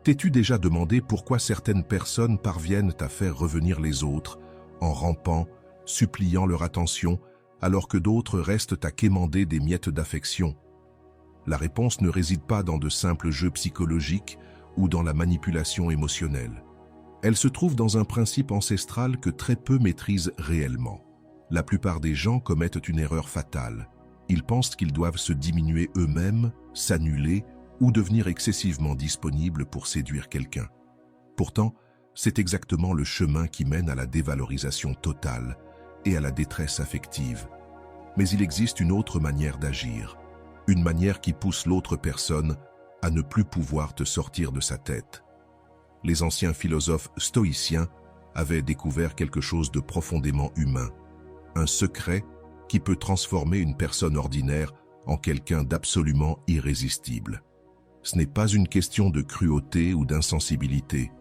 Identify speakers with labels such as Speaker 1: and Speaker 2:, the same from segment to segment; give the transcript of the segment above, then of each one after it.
Speaker 1: T'es-tu déjà demandé pourquoi certaines personnes parviennent à faire revenir les autres, en rampant, suppliant leur attention, alors que d'autres restent à quémander des miettes d'affection? La réponse ne réside pas dans de simples jeux psychologiques ou dans la manipulation émotionnelle. Elle se trouve dans un principe ancestral que très peu maîtrisent réellement. La plupart des gens commettent une erreur fatale. Ils pensent qu'ils doivent se diminuer eux-mêmes, s'annuler ou devenir excessivement disponibles pour séduire quelqu'un. Pourtant, c'est exactement le chemin qui mène à la dévalorisation totale et à la détresse affective. Mais il existe une autre manière d'agir, une manière qui pousse l'autre personne à ne plus pouvoir te sortir de sa tête. Les anciens philosophes stoïciens avaient découvert quelque chose de profondément humain, un secret qui peut transformer une personne ordinaire en quelqu'un d'absolument irrésistible. Ce n'est pas une question de cruauté ou d'insensibilité.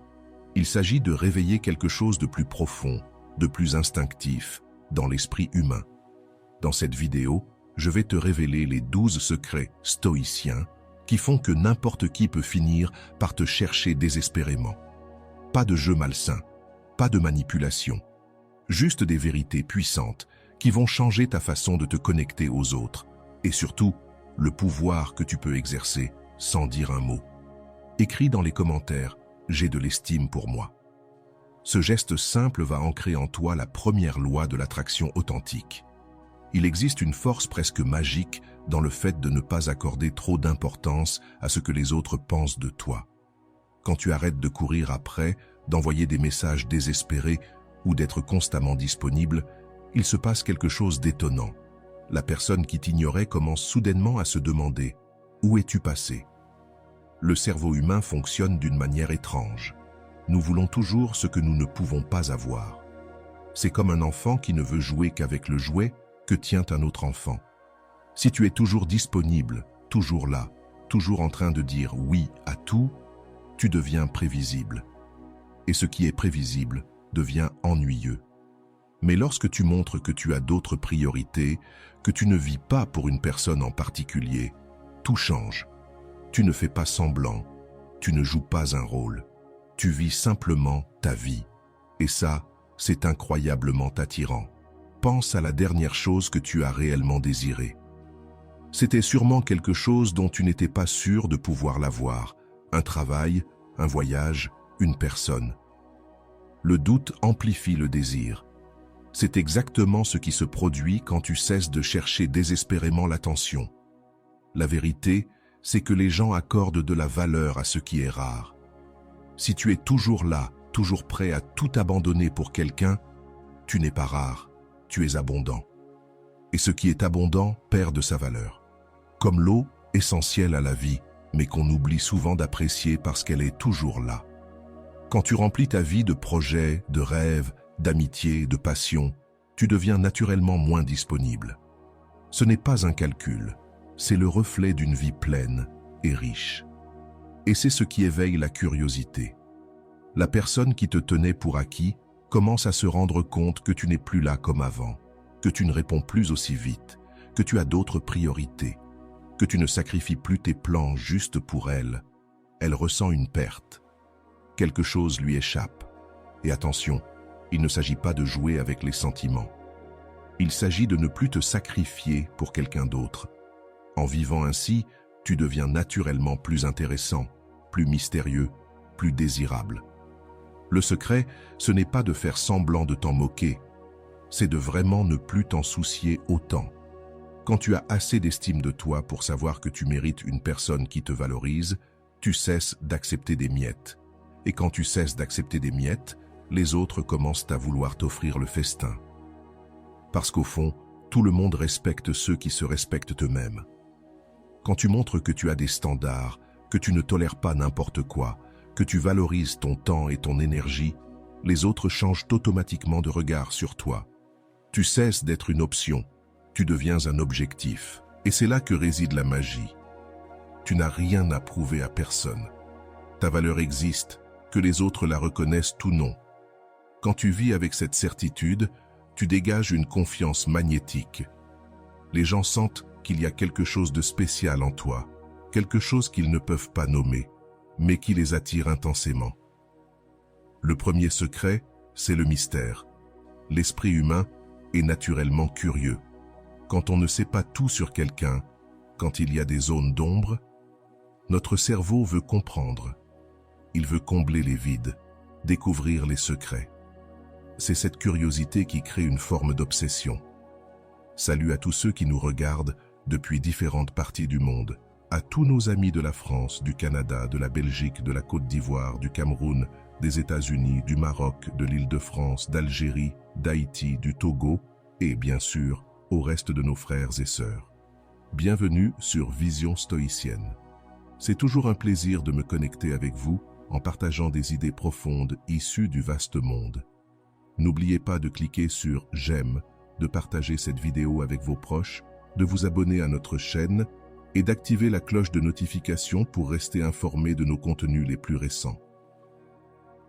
Speaker 1: Il s'agit de réveiller quelque chose de plus profond, de plus instinctif, dans l'esprit humain. Dans cette vidéo, je vais te révéler les 12 secrets stoïciens qui font que n'importe qui peut finir par te chercher désespérément. Pas de jeu malsain, pas de manipulation, juste des vérités puissantes qui vont changer ta façon de te connecter aux autres et surtout, le pouvoir que tu peux exercer sans dire un mot. Écris dans les commentaires « J'ai de l'estime pour moi ». Ce geste simple va ancrer en toi la première loi de l'attraction authentique. Il existe une force presque magique dans le fait de ne pas accorder trop d'importance à ce que les autres pensent de toi. Quand tu arrêtes de courir après, d'envoyer des messages désespérés ou d'être constamment disponible, il se passe quelque chose d'étonnant. La personne qui t'ignorait commence soudainement à se demander « Où es-tu passé ?» Le cerveau humain fonctionne d'une manière étrange. Nous voulons toujours ce que nous ne pouvons pas avoir. C'est comme un enfant qui ne veut jouer qu'avec le jouet que tient un autre enfant. Si tu es toujours disponible, toujours là, toujours en train de dire oui à tout, tu deviens prévisible. Et ce qui est prévisible devient ennuyeux. Mais lorsque tu montres que tu as d'autres priorités, que tu ne vis pas pour une personne en particulier, tout change. Tu ne fais pas semblant, tu ne joues pas un rôle. Tu vis simplement ta vie. Et ça, c'est incroyablement attirant. Pense à la dernière chose que tu as réellement désirée. C'était sûrement quelque chose dont tu n'étais pas sûr de pouvoir l'avoir. Un travail, un voyage, une personne. Le doute amplifie le désir. C'est exactement ce qui se produit quand tu cesses de chercher désespérément l'attention. La vérité, c'est que les gens accordent de la valeur à ce qui est rare. Si tu es toujours là, toujours prêt à tout abandonner pour quelqu'un, tu n'es pas rare, tu es abondant. Et ce qui est abondant perd de sa valeur. Comme l'eau, essentielle à la vie, mais qu'on oublie souvent d'apprécier parce qu'elle est toujours là. Quand tu remplis ta vie de projets, de rêves, d'amitié, de passion, tu deviens naturellement moins disponible. Ce n'est pas un calcul, c'est le reflet d'une vie pleine et riche. Et c'est ce qui éveille la curiosité. La personne qui te tenait pour acquis commence à se rendre compte que tu n'es plus là comme avant, que tu ne réponds plus aussi vite, que tu as d'autres priorités, que tu ne sacrifies plus tes plans juste pour elle. Elle ressent une perte. Quelque chose lui échappe. Et attention, il ne s'agit pas de jouer avec les sentiments. Il s'agit de ne plus te sacrifier pour quelqu'un d'autre. En vivant ainsi, tu deviens naturellement plus intéressant, plus mystérieux, plus désirable. Le secret, ce n'est pas de faire semblant de t'en moquer, c'est de vraiment ne plus t'en soucier autant. Quand tu as assez d'estime de toi pour savoir que tu mérites une personne qui te valorise, tu cesses d'accepter des miettes. Et quand tu cesses d'accepter des miettes, les autres commencent à vouloir t'offrir le festin. Parce qu'au fond, tout le monde respecte ceux qui se respectent eux-mêmes. Quand tu montres que tu as des standards, que tu ne tolères pas n'importe quoi, que tu valorises ton temps et ton énergie, les autres changent automatiquement de regard sur toi. Tu cesses d'être une option, tu deviens un objectif. Et c'est là que réside la magie. Tu n'as rien à prouver à personne. Ta valeur existe, que les autres la reconnaissent ou non. Quand tu vis avec cette certitude, tu dégages une confiance magnétique. Les gens sentent qu'il y a quelque chose de spécial en toi, quelque chose qu'ils ne peuvent pas nommer. mais qui les attire intensément. Le premier secret, c'est le mystère. L'esprit humain est naturellement curieux. Quand on ne sait pas tout sur quelqu'un, quand il y a des zones d'ombre, notre cerveau veut comprendre. Il veut combler les vides, découvrir les secrets. C'est cette curiosité qui crée une forme d'obsession. Salut à tous ceux qui nous regardent depuis différentes parties du monde, à tous nos amis de la France, du Canada, de la Belgique, de la Côte d'Ivoire, du Cameroun, des États-Unis, du Maroc, de l'Île-de-France, d'Algérie, d'Haïti, du Togo et bien sûr au reste de nos frères et sœurs. Bienvenue sur Vision Stoïcienne. C'est toujours un plaisir de me connecter avec vous en partageant des idées profondes issues du vaste monde. N'oubliez pas de cliquer sur « J'aime », de partager cette vidéo avec vos proches, de vous abonner à notre chaîne et d'activer la cloche de notification pour rester informé de nos contenus les plus récents.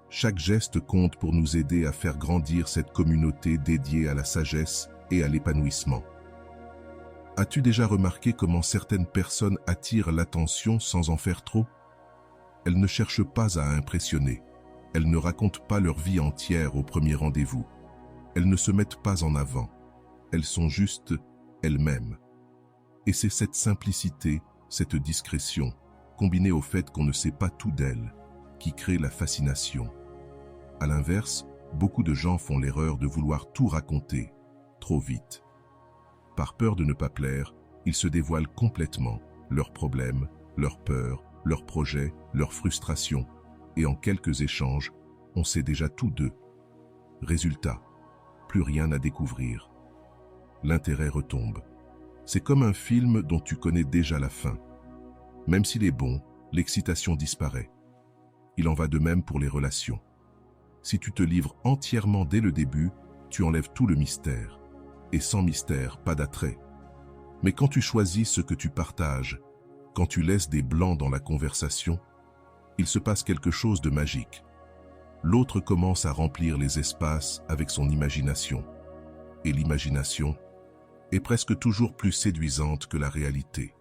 Speaker 1: Chaque geste compte pour nous aider à faire grandir cette communauté dédiée à la sagesse et à l'épanouissement. As-tu déjà remarqué comment certaines personnes attirent l'attention sans en faire trop? Elles ne cherchent pas à impressionner. Elles ne racontent pas leur vie entière au premier rendez-vous. Elles ne se mettent pas en avant. Elles sont juste elles-mêmes. Et c'est cette simplicité, cette discrétion, combinée au fait qu'on ne sait pas tout d'elles, qui crée la fascination. À l'inverse, beaucoup de gens font l'erreur de vouloir tout raconter, trop vite. Par peur de ne pas plaire, ils se dévoilent complètement, leurs problèmes, leurs peurs, leurs projets, leurs frustrations, et en quelques échanges, on sait déjà tout d'eux. Résultat, plus rien à découvrir. L'intérêt retombe. C'est comme un film dont tu connais déjà la fin. Même s'il est bon, l'excitation disparaît. Il en va de même pour les relations. Si tu te livres entièrement dès le début, tu enlèves tout le mystère. Et sans mystère, pas d'attrait. Mais quand tu choisis ce que tu partages, quand tu laisses des blancs dans la conversation, il se passe quelque chose de magique. L'autre commence à remplir les espaces avec son imagination. Et l'imagination est presque toujours plus séduisante que la réalité.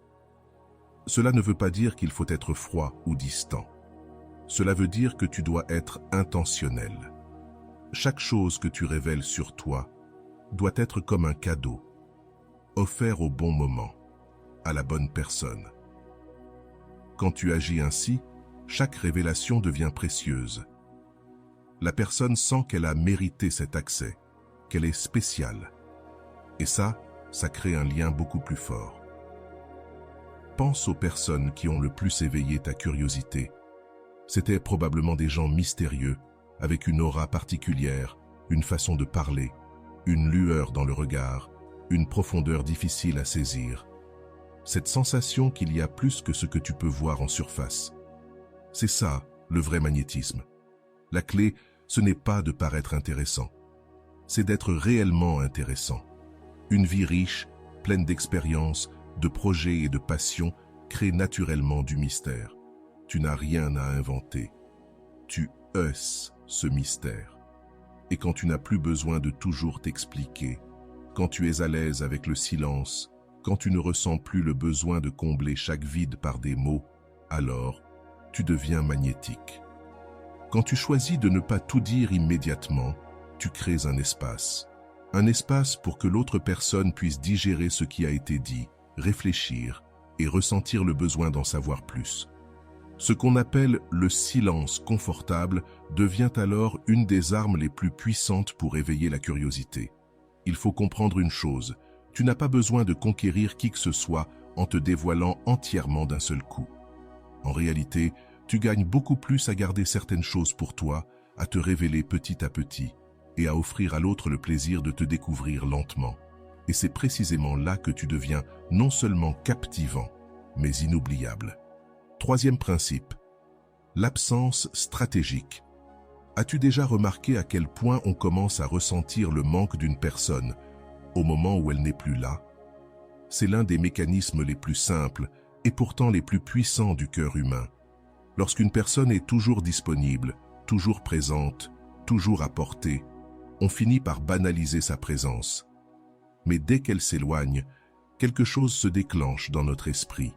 Speaker 1: Cela ne veut pas dire qu'il faut être froid ou distant. Cela veut dire que tu dois être intentionnel. Chaque chose que tu révèles sur toi doit être comme un cadeau, offert au bon moment, à la bonne personne. Quand tu agis ainsi, chaque révélation devient précieuse. La personne sent qu'elle a mérité cet accès, qu'elle est spéciale. Et ça crée un lien beaucoup plus fort. Pense aux personnes qui ont le plus éveillé ta curiosité. C'étaient probablement des gens mystérieux, avec une aura particulière, une façon de parler, une lueur dans le regard, une profondeur difficile à saisir. Cette sensation qu'il y a plus que ce que tu peux voir en surface. C'est ça, le vrai magnétisme. La clé, ce n'est pas de paraître intéressant. C'est d'être réellement intéressant. Une vie riche, pleine d'expériences, de projets et de passions, crée naturellement du mystère. Tu n'as rien à inventer. Tu hausses ce mystère. Et quand tu n'as plus besoin de toujours t'expliquer, quand tu es à l'aise avec le silence, quand tu ne ressens plus le besoin de combler chaque vide par des mots, alors tu deviens magnétique. Quand tu choisis de ne pas tout dire immédiatement, tu crées un espace. Un espace pour que l'autre personne puisse digérer ce qui a été dit, réfléchir et ressentir le besoin d'en savoir plus. Ce qu'on appelle le silence confortable devient alors une des armes les plus puissantes pour éveiller la curiosité. Il faut comprendre une chose, tu n'as pas besoin de conquérir qui que ce soit en te dévoilant entièrement d'un seul coup. En réalité, tu gagnes beaucoup plus à garder certaines choses pour toi, à te révéler petit à petit et à offrir à l'autre le plaisir de te découvrir lentement. Et c'est précisément là que tu deviens non seulement captivant, mais inoubliable. Troisième principe, l'absence stratégique. As-tu déjà remarqué à quel point on commence à ressentir le manque d'une personne au moment où elle n'est plus là? C'est l'un des mécanismes les plus simples et pourtant les plus puissants du cœur humain. Lorsqu'une personne est toujours disponible, toujours présente, toujours à portée, on finit par banaliser sa présence. Mais dès qu'elle s'éloigne, quelque chose se déclenche dans notre esprit.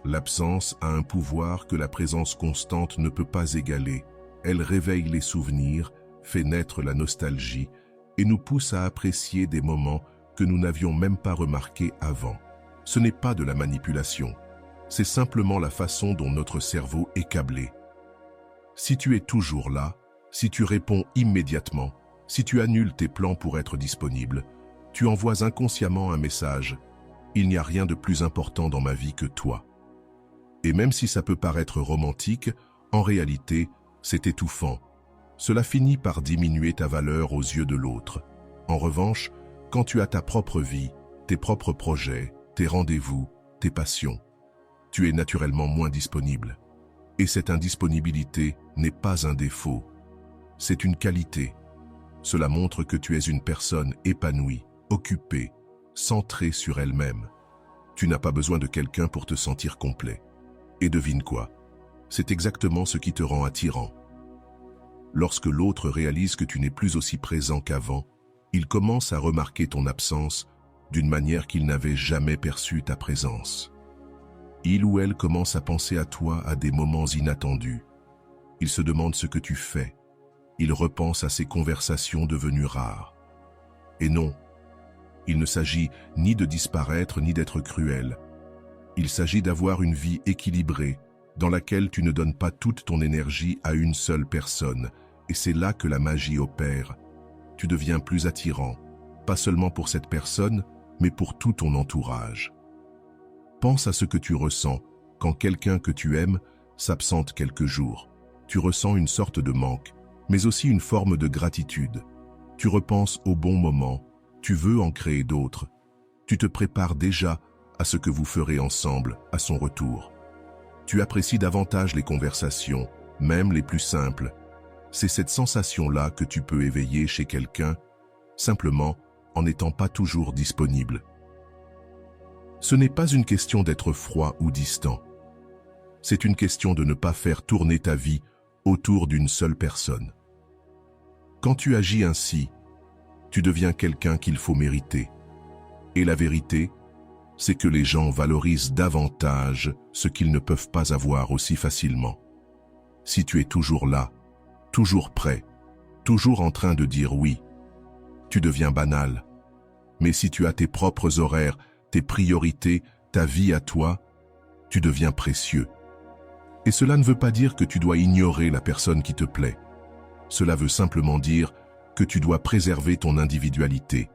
Speaker 1: L'absence a un pouvoir que la présence constante ne peut pas égaler. Elle réveille les souvenirs, fait naître la nostalgie et nous pousse à apprécier des moments que nous n'avions même pas remarqués avant. Ce n'est pas de la manipulation, c'est simplement la façon dont notre cerveau est câblé. Si tu es toujours là, si tu réponds immédiatement, si tu annules tes plans pour être disponible, tu envoies inconsciemment un message « Il n'y a rien de plus important dans ma vie que toi ». Et même si ça peut paraître romantique, en réalité, c'est étouffant. Cela finit par diminuer ta valeur aux yeux de l'autre. En revanche, quand tu as ta propre vie, tes propres projets, tes rendez-vous, tes passions, tu es naturellement moins disponible. Et cette indisponibilité n'est pas un défaut, c'est une qualité. Cela montre que tu es une personne épanouie, occupée, centrée sur elle-même. Tu n'as pas besoin de quelqu'un pour te sentir complet. Et devine quoi? C'est exactement ce qui te rend attirant. Lorsque l'autre réalise que tu n'es plus aussi présent qu'avant, il commence à remarquer ton absence d'une manière qu'il n'avait jamais perçu ta présence. Il ou elle commence à penser à toi à des moments inattendus. Il se demande ce que tu fais. Il repense à ces conversations devenues rares. Et non, il ne s'agit ni de disparaître ni d'être cruel. Il s'agit d'avoir une vie équilibrée, dans laquelle tu ne donnes pas toute ton énergie à une seule personne, et c'est là que la magie opère. Tu deviens plus attirant, pas seulement pour cette personne, mais pour tout ton entourage. Pense à ce que tu ressens quand quelqu'un que tu aimes s'absente quelques jours. Tu ressens une sorte de manque, mais aussi une forme de gratitude. Tu repenses au bon moment, tu veux en créer d'autres. Tu te prépares déjà à ce que vous ferez ensemble à son retour. Tu apprécies davantage les conversations, même les plus simples. C'est cette sensation-là que tu peux éveiller chez quelqu'un, simplement en n'étant pas toujours disponible. Ce n'est pas une question d'être froid ou distant. C'est une question de ne pas faire tourner ta vie autour d'une seule personne. Quand tu agis ainsi, tu deviens quelqu'un qu'il faut mériter. Et la vérité, c'est que les gens valorisent davantage ce qu'ils ne peuvent pas avoir aussi facilement. Si tu es toujours là, toujours prêt, toujours en train de dire oui, tu deviens banal. Mais si tu as tes propres horaires, tes priorités, ta vie à toi, tu deviens précieux. Et cela ne veut pas dire que tu dois ignorer la personne qui te plaît. Cela veut simplement dire que tu dois préserver ton individualité,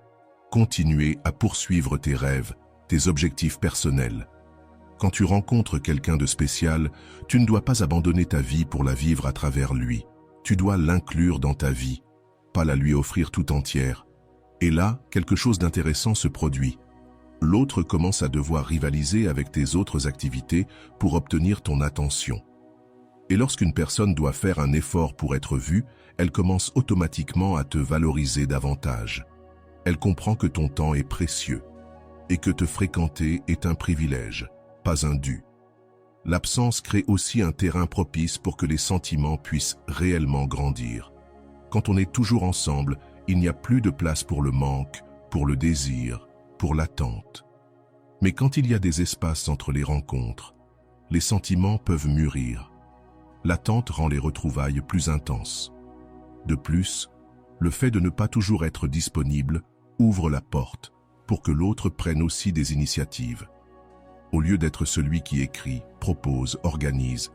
Speaker 1: continuer à poursuivre tes rêves, tes objectifs personnels. Quand tu rencontres quelqu'un de spécial, tu ne dois pas abandonner ta vie pour la vivre à travers lui. Tu dois l'inclure dans ta vie, pas la lui offrir tout entière. Et là, quelque chose d'intéressant se produit. L'autre commence à devoir rivaliser avec tes autres activités pour obtenir ton attention. Et lorsqu'une personne doit faire un effort pour être vue, elle commence automatiquement à te valoriser davantage. Elle comprend que ton temps est précieux et que te fréquenter est un privilège, pas un dû. L'absence crée aussi un terrain propice pour que les sentiments puissent réellement grandir. Quand on est toujours ensemble, il n'y a plus de place pour le manque, pour le désir, pour l'attente. Mais quand il y a des espaces entre les rencontres, les sentiments peuvent mûrir. L'attente rend les retrouvailles plus intenses. De plus, le fait de ne pas toujours être disponible ouvre la porte pour que l'autre prenne aussi des initiatives. Au lieu d'être celui qui écrit, propose, organise,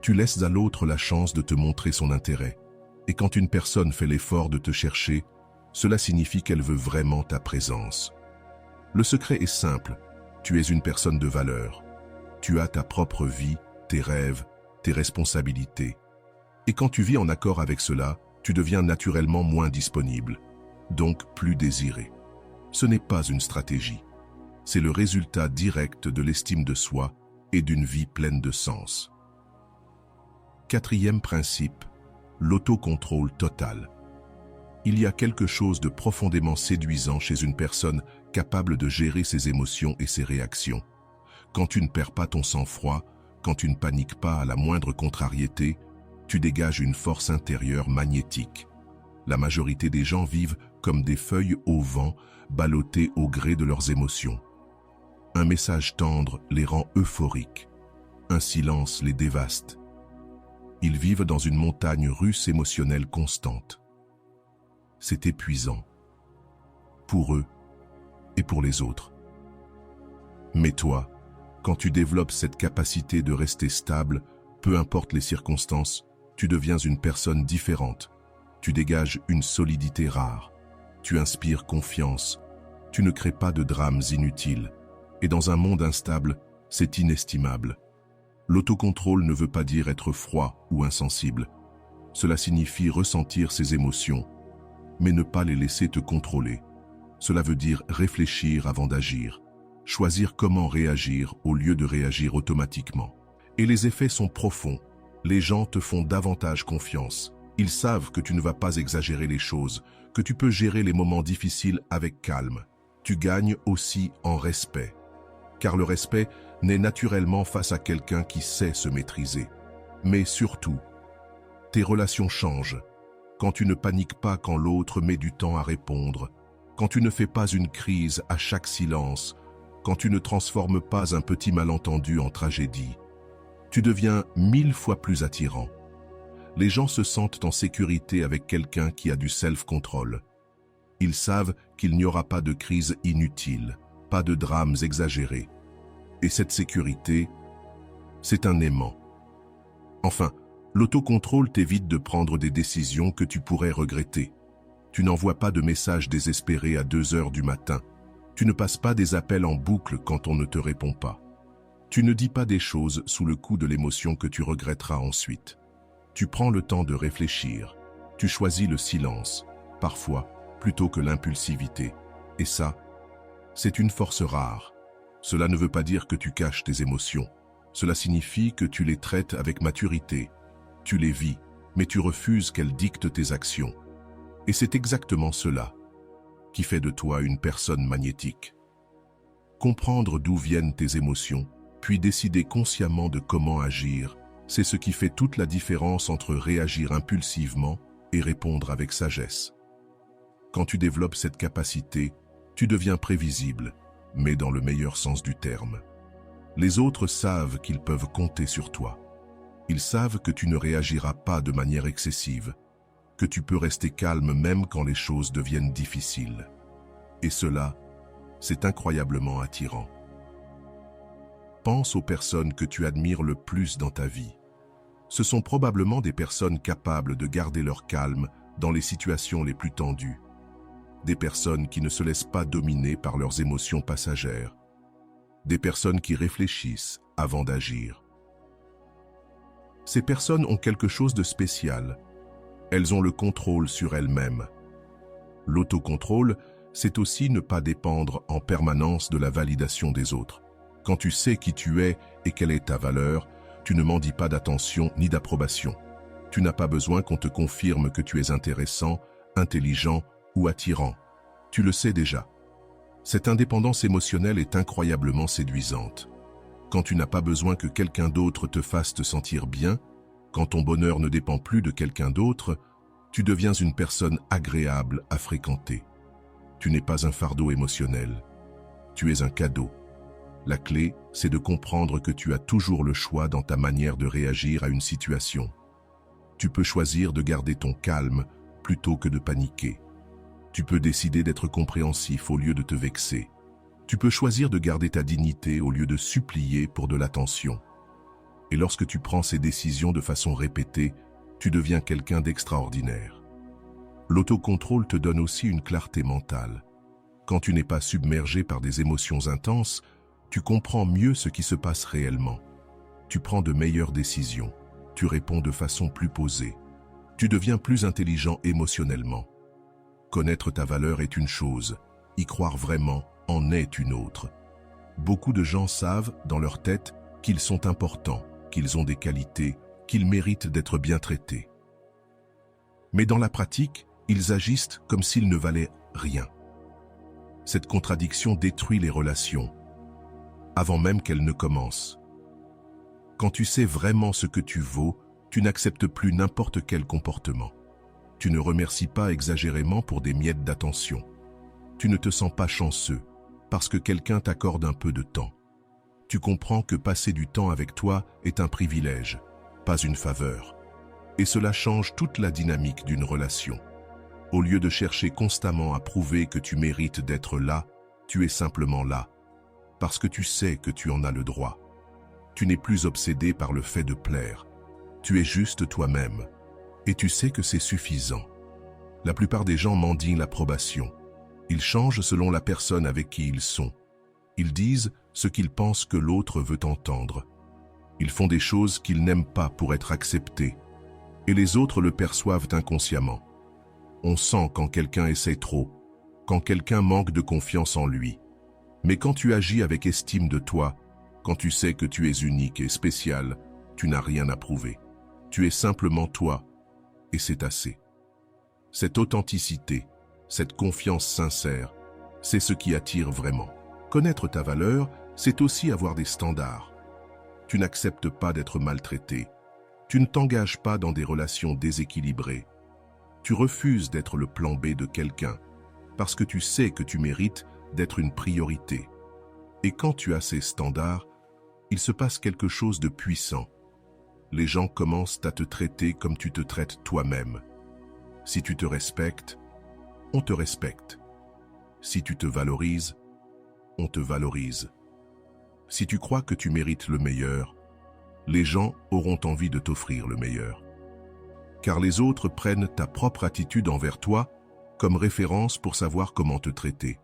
Speaker 1: tu laisses à l'autre la chance de te montrer son intérêt. Et quand une personne fait l'effort de te chercher, cela signifie qu'elle veut vraiment ta présence. Le secret est simple, tu es une personne de valeur. Tu as ta propre vie, tes rêves, tes responsabilités. Et quand tu vis en accord avec cela, tu deviens naturellement moins disponible, donc plus désiré. Ce n'est pas une stratégie. C'est le résultat direct de l'estime de soi et d'une vie pleine de sens. Quatrième principe, l'autocontrôle total. Il y a quelque chose de profondément séduisant chez une personne capable de gérer ses émotions et ses réactions. Quand tu ne perds pas ton sang-froid, quand tu ne paniques pas à la moindre contrariété, tu dégages une force intérieure magnétique. La majorité des gens vivent comme des feuilles au vent, ballottées au gré de leurs émotions. Un message tendre les rend euphoriques. Un silence les dévaste. Ils vivent dans une montagne russe émotionnelle constante. C'est épuisant. Pour eux et pour les autres. Mais toi, quand tu développes cette capacité de rester stable, peu importe les circonstances, tu deviens une personne différente. Tu dégages une solidité rare. Tu inspires confiance. Tu ne crées pas de drames inutiles. Et dans un monde instable, c'est inestimable. L'autocontrôle ne veut pas dire être froid ou insensible. Cela signifie ressentir ses émotions, mais ne pas les laisser te contrôler. Cela veut dire réfléchir avant d'agir, choisir comment réagir au lieu de réagir automatiquement. Et les effets sont profonds. Les gens te font davantage confiance. Ils savent que tu ne vas pas exagérer les choses, que tu peux gérer les moments difficiles avec calme. Tu gagnes aussi en respect. Car le respect naît naturellement face à quelqu'un qui sait se maîtriser. Mais surtout, tes relations changent. Quand tu ne paniques pas quand l'autre met du temps à répondre, quand tu ne fais pas une crise à chaque silence, quand tu ne transformes pas un petit malentendu en tragédie, tu deviens 1000 fois plus attirant. Les gens se sentent en sécurité avec quelqu'un qui a du self-control. Ils savent qu'il n'y aura pas de crise inutile, pas de drames exagérés. Et cette sécurité, c'est un aimant. Enfin, l'autocontrôle t'évite de prendre des décisions que tu pourrais regretter. Tu n'envoies pas de messages désespérés à 2 heures du matin. Tu ne passes pas des appels en boucle quand on ne te répond pas. Tu ne dis pas des choses sous le coup de l'émotion que tu regretteras ensuite. Tu prends le temps de réfléchir. Tu choisis le silence, parfois, plutôt que l'impulsivité. Et ça, c'est une force rare. Cela ne veut pas dire que tu caches tes émotions. Cela signifie que tu les traites avec maturité. Tu les vis, mais tu refuses qu'elles dictent tes actions. Et c'est exactement cela qui fait de toi une personne magnétique. Comprendre d'où viennent tes émotions, puis décider consciemment de comment agir, c'est ce qui fait toute la différence entre réagir impulsivement et répondre avec sagesse. Quand tu développes cette capacité, tu deviens prévisible, mais dans le meilleur sens du terme. Les autres savent qu'ils peuvent compter sur toi. Ils savent que tu ne réagiras pas de manière excessive, que tu peux rester calme même quand les choses deviennent difficiles. Et cela, c'est incroyablement attirant. Pense aux personnes que tu admires le plus dans ta vie. Ce sont probablement des personnes capables de garder leur calme dans les situations les plus tendues. Des personnes qui ne se laissent pas dominer par leurs émotions passagères. Des personnes qui réfléchissent avant d'agir. Ces personnes ont quelque chose de spécial. Elles ont le contrôle sur elles-mêmes. L'autocontrôle, c'est aussi ne pas dépendre en permanence de la validation des autres. Quand tu sais qui tu es et quelle est ta valeur, tu ne mendis pas d'attention ni d'approbation. Tu n'as pas besoin qu'on te confirme que tu es intéressant, intelligent ou attirant. Tu le sais déjà. Cette indépendance émotionnelle est incroyablement séduisante. Quand tu n'as pas besoin que quelqu'un d'autre te fasse te sentir bien, quand ton bonheur ne dépend plus de quelqu'un d'autre, tu deviens une personne agréable à fréquenter. Tu n'es pas un fardeau émotionnel. Tu es un cadeau. La clé, c'est de comprendre que tu as toujours le choix dans ta manière de réagir à une situation. Tu peux choisir de garder ton calme plutôt que de paniquer. Tu peux décider d'être compréhensif au lieu de te vexer. Tu peux choisir de garder ta dignité au lieu de supplier pour de l'attention. Et lorsque tu prends ces décisions de façon répétée, tu deviens quelqu'un d'extraordinaire. L'autocontrôle te donne aussi une clarté mentale. Quand tu n'es pas submergé par des émotions intenses, tu comprends mieux ce qui se passe réellement. Tu prends de meilleures décisions. Tu réponds de façon plus posée. Tu deviens plus intelligent émotionnellement. Connaître ta valeur est une chose, y croire vraiment en est une autre. Beaucoup de gens savent, dans leur tête, qu'ils sont importants, qu'ils ont des qualités, qu'ils méritent d'être bien traités. Mais dans la pratique, ils agissent comme s'ils ne valaient rien. Cette contradiction détruit les relations, avant même qu'elles ne commencent. Quand tu sais vraiment ce que tu vaux, tu n'acceptes plus n'importe quel comportement. Tu ne remercies pas exagérément pour des miettes d'attention. Tu ne te sens pas chanceux, parce que quelqu'un t'accorde un peu de temps. Tu comprends que passer du temps avec toi est un privilège, pas une faveur. Et cela change toute la dynamique d'une relation. Au lieu de chercher constamment à prouver que tu mérites d'être là, tu es simplement là, parce que tu sais que tu en as le droit. Tu n'es plus obsédé par le fait de plaire. Tu es juste toi-même. Et tu sais que c'est suffisant. La plupart des gens mendient l'approbation. Ils changent selon la personne avec qui ils sont. Ils disent ce qu'ils pensent que l'autre veut entendre. Ils font des choses qu'ils n'aiment pas pour être acceptés. Et les autres le perçoivent inconsciemment. On sent quand quelqu'un essaie trop, quand quelqu'un manque de confiance en lui. Mais quand tu agis avec estime de toi, quand tu sais que tu es unique et spécial, tu n'as rien à prouver. Tu es simplement toi, et c'est assez. Cette authenticité, cette confiance sincère, c'est ce qui attire vraiment. Connaître ta valeur, c'est aussi avoir des standards. Tu n'acceptes pas d'être maltraité. Tu ne t'engages pas dans des relations déséquilibrées. Tu refuses d'être le plan B de quelqu'un, parce que tu sais que tu mérites d'être une priorité. Et quand tu as ces standards, il se passe quelque chose de puissant. Les gens commencent à te traiter comme tu te traites toi-même. Si tu te respectes, on te respecte. Si tu te valorises, on te valorise. Si tu crois que tu mérites le meilleur, les gens auront envie de t'offrir le meilleur. Car les autres prennent ta propre attitude envers toi comme référence pour savoir comment te traiter.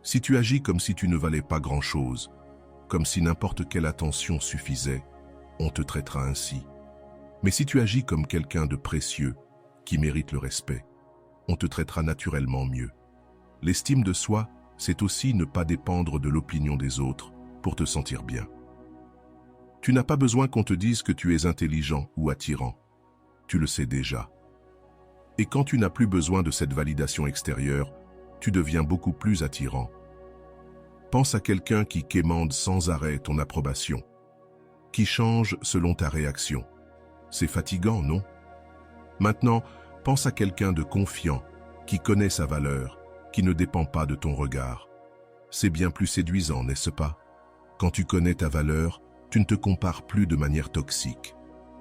Speaker 1: Si tu agis comme si tu ne valais pas grand-chose, comme si n'importe quelle attention suffisait, on te traitera ainsi. Mais si tu agis comme quelqu'un de précieux, qui mérite le respect, on te traitera naturellement mieux. L'estime de soi, c'est aussi ne pas dépendre de l'opinion des autres pour te sentir bien. Tu n'as pas besoin qu'on te dise que tu es intelligent ou attirant. Tu le sais déjà. Et quand tu n'as plus besoin de cette validation extérieure, tu deviens beaucoup plus attirant. Pense à quelqu'un qui quémande sans arrêt ton approbation, qui change selon ta réaction. C'est fatigant, non? Maintenant, pense à quelqu'un de confiant, qui connaît sa valeur, qui ne dépend pas de ton regard. C'est bien plus séduisant, n'est-ce pas? Quand tu connais ta valeur, tu ne te compares plus de manière toxique.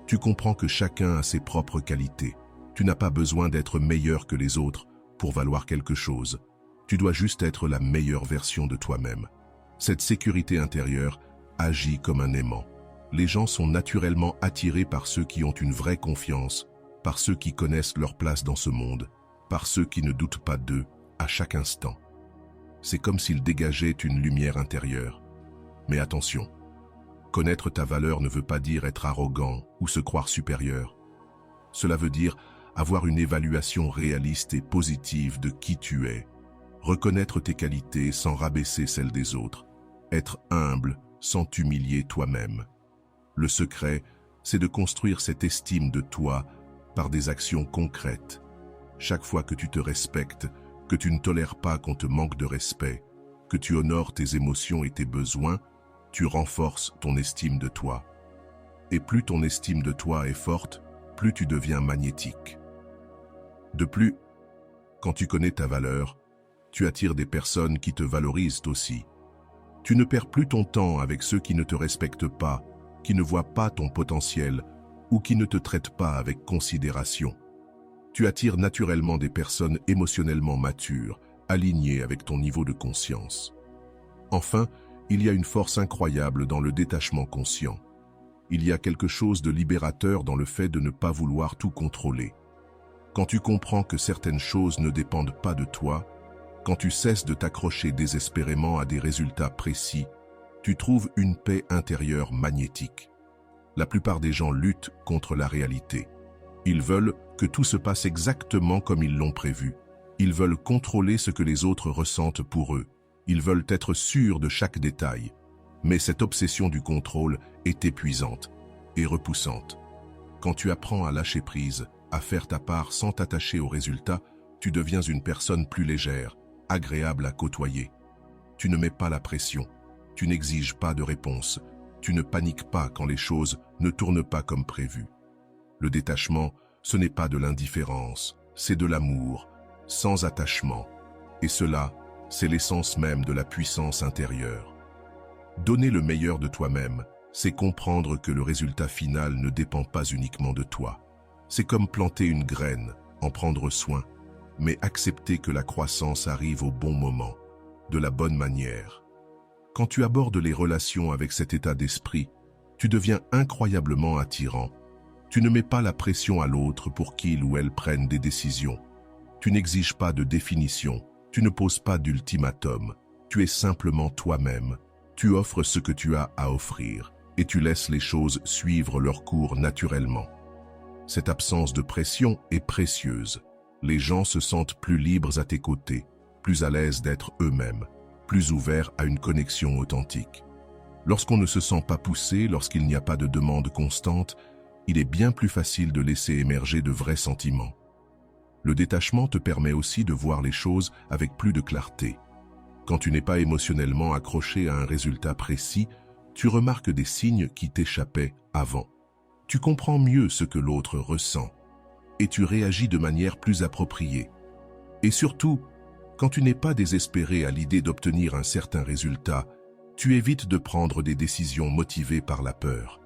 Speaker 1: Tu comprends que chacun a ses propres qualités. Tu n'as pas besoin d'être meilleur que les autres pour valoir quelque chose. Tu dois juste être la meilleure version de toi-même. Cette sécurité intérieure agit comme un aimant. Les gens sont naturellement attirés par ceux qui ont une vraie confiance, par ceux qui connaissent leur place dans ce monde, par ceux qui ne doutent pas d'eux à chaque instant. C'est comme s'ils dégageaient une lumière intérieure. Mais attention, connaître ta valeur ne veut pas dire être arrogant ou se croire supérieur. Cela veut dire avoir une évaluation réaliste et positive de qui tu es, reconnaître tes qualités sans rabaisser celles des autres, être humble sans t'humilier toi-même. Le secret, c'est de construire cette estime de toi par des actions concrètes. Chaque fois que tu te respectes, que tu ne tolères pas qu'on te manque de respect, que tu honores tes émotions et tes besoins, tu renforces ton estime de toi. Et plus ton estime de toi est forte, plus tu deviens magnétique. De plus, quand tu connais ta valeur, tu attires des personnes qui te valorisent aussi. Tu ne perds plus ton temps avec ceux qui ne te respectent pas, qui ne voient pas ton potentiel ou qui ne te traitent pas avec considération. Tu attires naturellement des personnes émotionnellement matures, alignées avec ton niveau de conscience. Enfin, il y a une force incroyable dans le détachement conscient. Il y a quelque chose de libérateur dans le fait de ne pas vouloir tout contrôler. Quand tu comprends que certaines choses ne dépendent pas de toi, quand tu cesses de t'accrocher désespérément à des résultats précis, tu trouves une paix intérieure magnétique. La plupart des gens luttent contre la réalité. Ils veulent que tout se passe exactement comme ils l'ont prévu. Ils veulent contrôler ce que les autres ressentent pour eux. Ils veulent être sûrs de chaque détail. Mais cette obsession du contrôle est épuisante et repoussante. Quand tu apprends à lâcher prise, à faire ta part sans t'attacher aux résultats, tu deviens une personne plus légère, agréable à côtoyer. Tu ne mets pas la pression, tu n'exiges pas de réponse, tu ne paniques pas quand les choses ne tournent pas comme prévu. Le détachement, ce n'est pas de l'indifférence, c'est de l'amour, sans attachement. Et cela, c'est l'essence même de la puissance intérieure. Donner le meilleur de toi-même, c'est comprendre que le résultat final ne dépend pas uniquement de toi. C'est comme planter une graine, en prendre soin, mais accepter que la croissance arrive au bon moment, de la bonne manière. Quand tu abordes les relations avec cet état d'esprit, tu deviens incroyablement attirant. Tu ne mets pas la pression à l'autre pour qu'il ou elle prenne des décisions. Tu n'exiges pas de définition, tu ne poses pas d'ultimatum. Tu es simplement toi-même. Tu offres ce que tu as à offrir et tu laisses les choses suivre leur cours naturellement. Cette absence de pression est précieuse. Les gens se sentent plus libres à tes côtés, plus à l'aise d'être eux-mêmes, plus ouverts à une connexion authentique. Lorsqu'on ne se sent pas poussé, lorsqu'il n'y a pas de demande constante, il est bien plus facile de laisser émerger de vrais sentiments. Le détachement te permet aussi de voir les choses avec plus de clarté. Quand tu n'es pas émotionnellement accroché à un résultat précis, tu remarques des signes qui t'échappaient avant. Tu comprends mieux ce que l'autre ressent et tu réagis de manière plus appropriée. Et surtout, quand tu n'es pas désespéré à l'idée d'obtenir un certain résultat, tu évites de prendre des décisions motivées par la peur.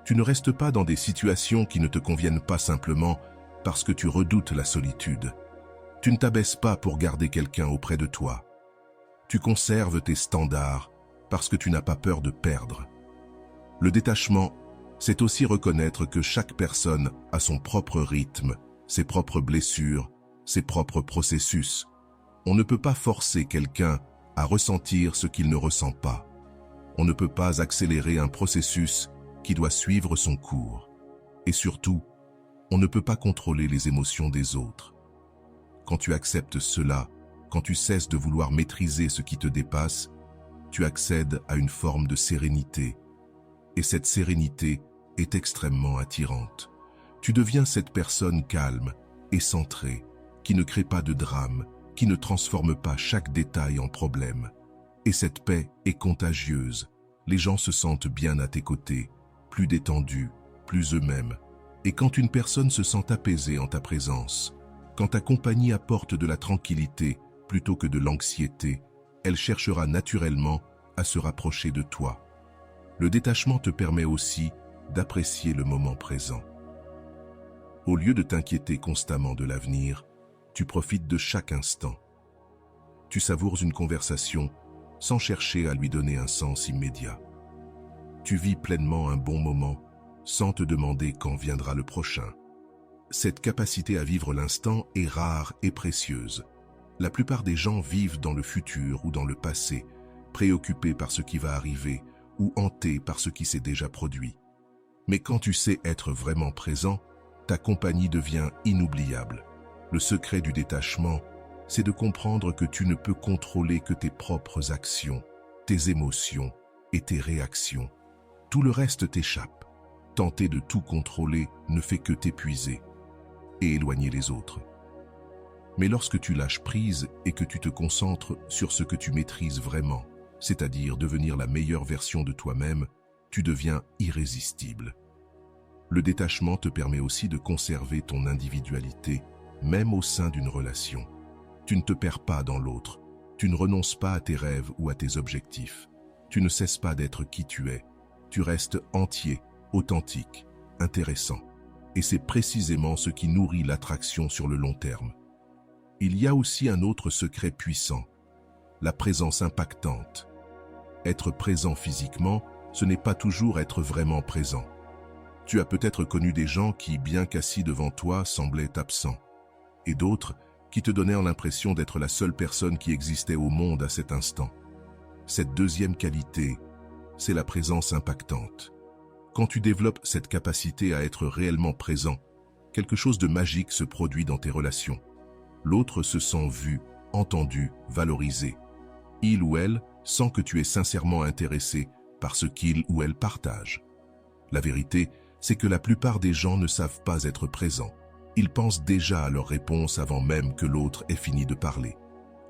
Speaker 1: Tu ne restes pas dans des situations qui ne te conviennent pas simplement parce que tu redoutes la solitude. Tu ne t'abaisses pas pour garder quelqu'un auprès de toi. Tu conserves tes standards parce que tu n'as pas peur de perdre. Le détachement, c'est aussi reconnaître que chaque personne a son propre rythme, ses propres blessures, ses propres processus. On ne peut pas forcer quelqu'un à ressentir ce qu'il ne ressent pas. On ne peut pas accélérer un processus qui doit suivre son cours. Et surtout, on ne peut pas contrôler les émotions des autres. Quand tu acceptes cela, quand tu cesses de vouloir maîtriser ce qui te dépasse, tu accèdes à une forme de sérénité. Et cette sérénité est extrêmement attirante. Tu deviens cette personne calme et centrée, qui ne crée pas de drame, qui ne transforme pas chaque détail en problème. Et cette paix est contagieuse. Les gens se sentent bien à tes côtés, plus détendus, plus eux-mêmes. Et quand une personne se sent apaisée en ta présence, quand ta compagnie apporte de la tranquillité plutôt que de l'anxiété, elle cherchera naturellement à se rapprocher de toi. Le détachement te permet aussi d'apprécier le moment présent. Au lieu de t'inquiéter constamment de l'avenir, tu profites de chaque instant. Tu savoures une conversation sans chercher à lui donner un sens immédiat. Tu vis pleinement un bon moment sans te demander quand viendra le prochain. Cette capacité à vivre l'instant est rare et précieuse. La plupart des gens vivent dans le futur ou dans le passé, préoccupés par ce qui va arriver ou hantés par ce qui s'est déjà produit. Mais quand tu sais être vraiment présent, ta compagnie devient inoubliable. Le secret du détachement, c'est de comprendre que tu ne peux contrôler que tes propres actions, tes émotions et tes réactions. Tout le reste t'échappe. Tenter de tout contrôler ne fait que t'épuiser et éloigner les autres. Mais lorsque tu lâches prise et que tu te concentres sur ce que tu maîtrises vraiment, c'est-à-dire devenir la meilleure version de toi-même, tu deviens irrésistible. Le détachement te permet aussi de conserver ton individualité, même au sein d'une relation. Tu ne te perds pas dans l'autre, tu ne renonces pas à tes rêves ou à tes objectifs. Tu ne cesses pas d'être qui tu es, tu restes entier, authentique, intéressant. Et c'est précisément ce qui nourrit l'attraction sur le long terme. Il y a aussi un autre secret puissant, la présence impactante. Être présent physiquement, ce n'est pas toujours être vraiment présent. Tu as peut-être connu des gens qui, bien qu'assis devant toi, semblaient absents, et d'autres qui te donnèrent l'impression d'être la seule personne qui existait au monde à cet instant. Cette deuxième qualité, c'est la présence impactante. Quand tu développes cette capacité à être réellement présent, quelque chose de magique se produit dans tes relations. L'autre se sent vu, entendu, valorisé. Il ou elle sent que tu es sincèrement intéressé par ce qu'il ou elle partage. La vérité, c'est que la plupart des gens ne savent pas être présents. Ils pensent déjà à leur réponse avant même que l'autre ait fini de parler.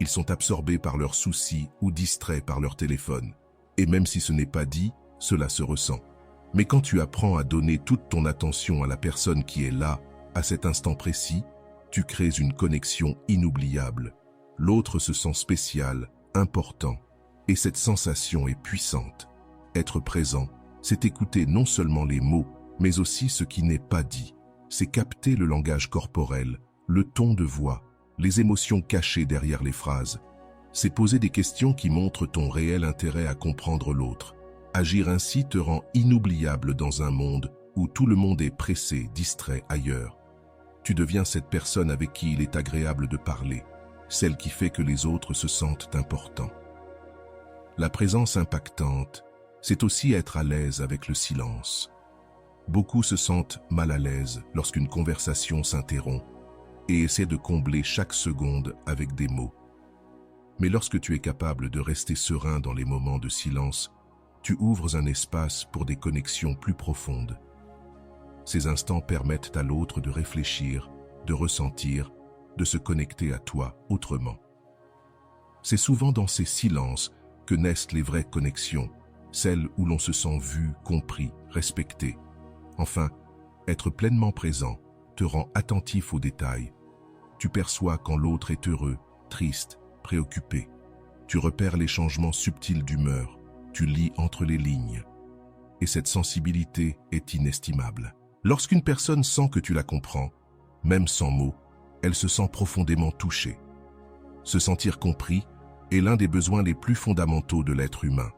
Speaker 1: Ils sont absorbés par leurs soucis ou distraits par leur téléphone. Et même si ce n'est pas dit, cela se ressent. Mais quand tu apprends à donner toute ton attention à la personne qui est là, à cet instant précis, tu crées une connexion inoubliable. L'autre se sent spécial, important, et cette sensation est puissante. Être présent, c'est écouter non seulement les mots, mais aussi ce qui n'est pas dit. C'est capter le langage corporel, le ton de voix, les émotions cachées derrière les phrases. C'est poser des questions qui montrent ton réel intérêt à comprendre l'autre. Agir ainsi te rend inoubliable dans un monde où tout le monde est pressé, distrait ailleurs. Tu deviens cette personne avec qui il est agréable de parler, celle qui fait que les autres se sentent importants. La présence impactante, c'est aussi être à l'aise avec le silence. Beaucoup se sentent mal à l'aise lorsqu'une conversation s'interrompt et essaient de combler chaque seconde avec des mots. Mais lorsque tu es capable de rester serein dans les moments de silence, tu ouvres un espace pour des connexions plus profondes. Ces instants permettent à l'autre de réfléchir, de ressentir, de se connecter à toi autrement. C'est souvent dans ces silences que naissent les vraies connexions, celles où l'on se sent vu, compris, respecté. Enfin, être pleinement présent te rend attentif aux détails. Tu perçois quand l'autre est heureux, triste, préoccupé. Tu repères les changements subtils d'humeur, tu lis entre les lignes. Et cette sensibilité est inestimable. Lorsqu'une personne sent que tu la comprends, même sans mots, elle se sent profondément touchée. Se sentir compris est l'un des besoins les plus fondamentaux de l'être humain.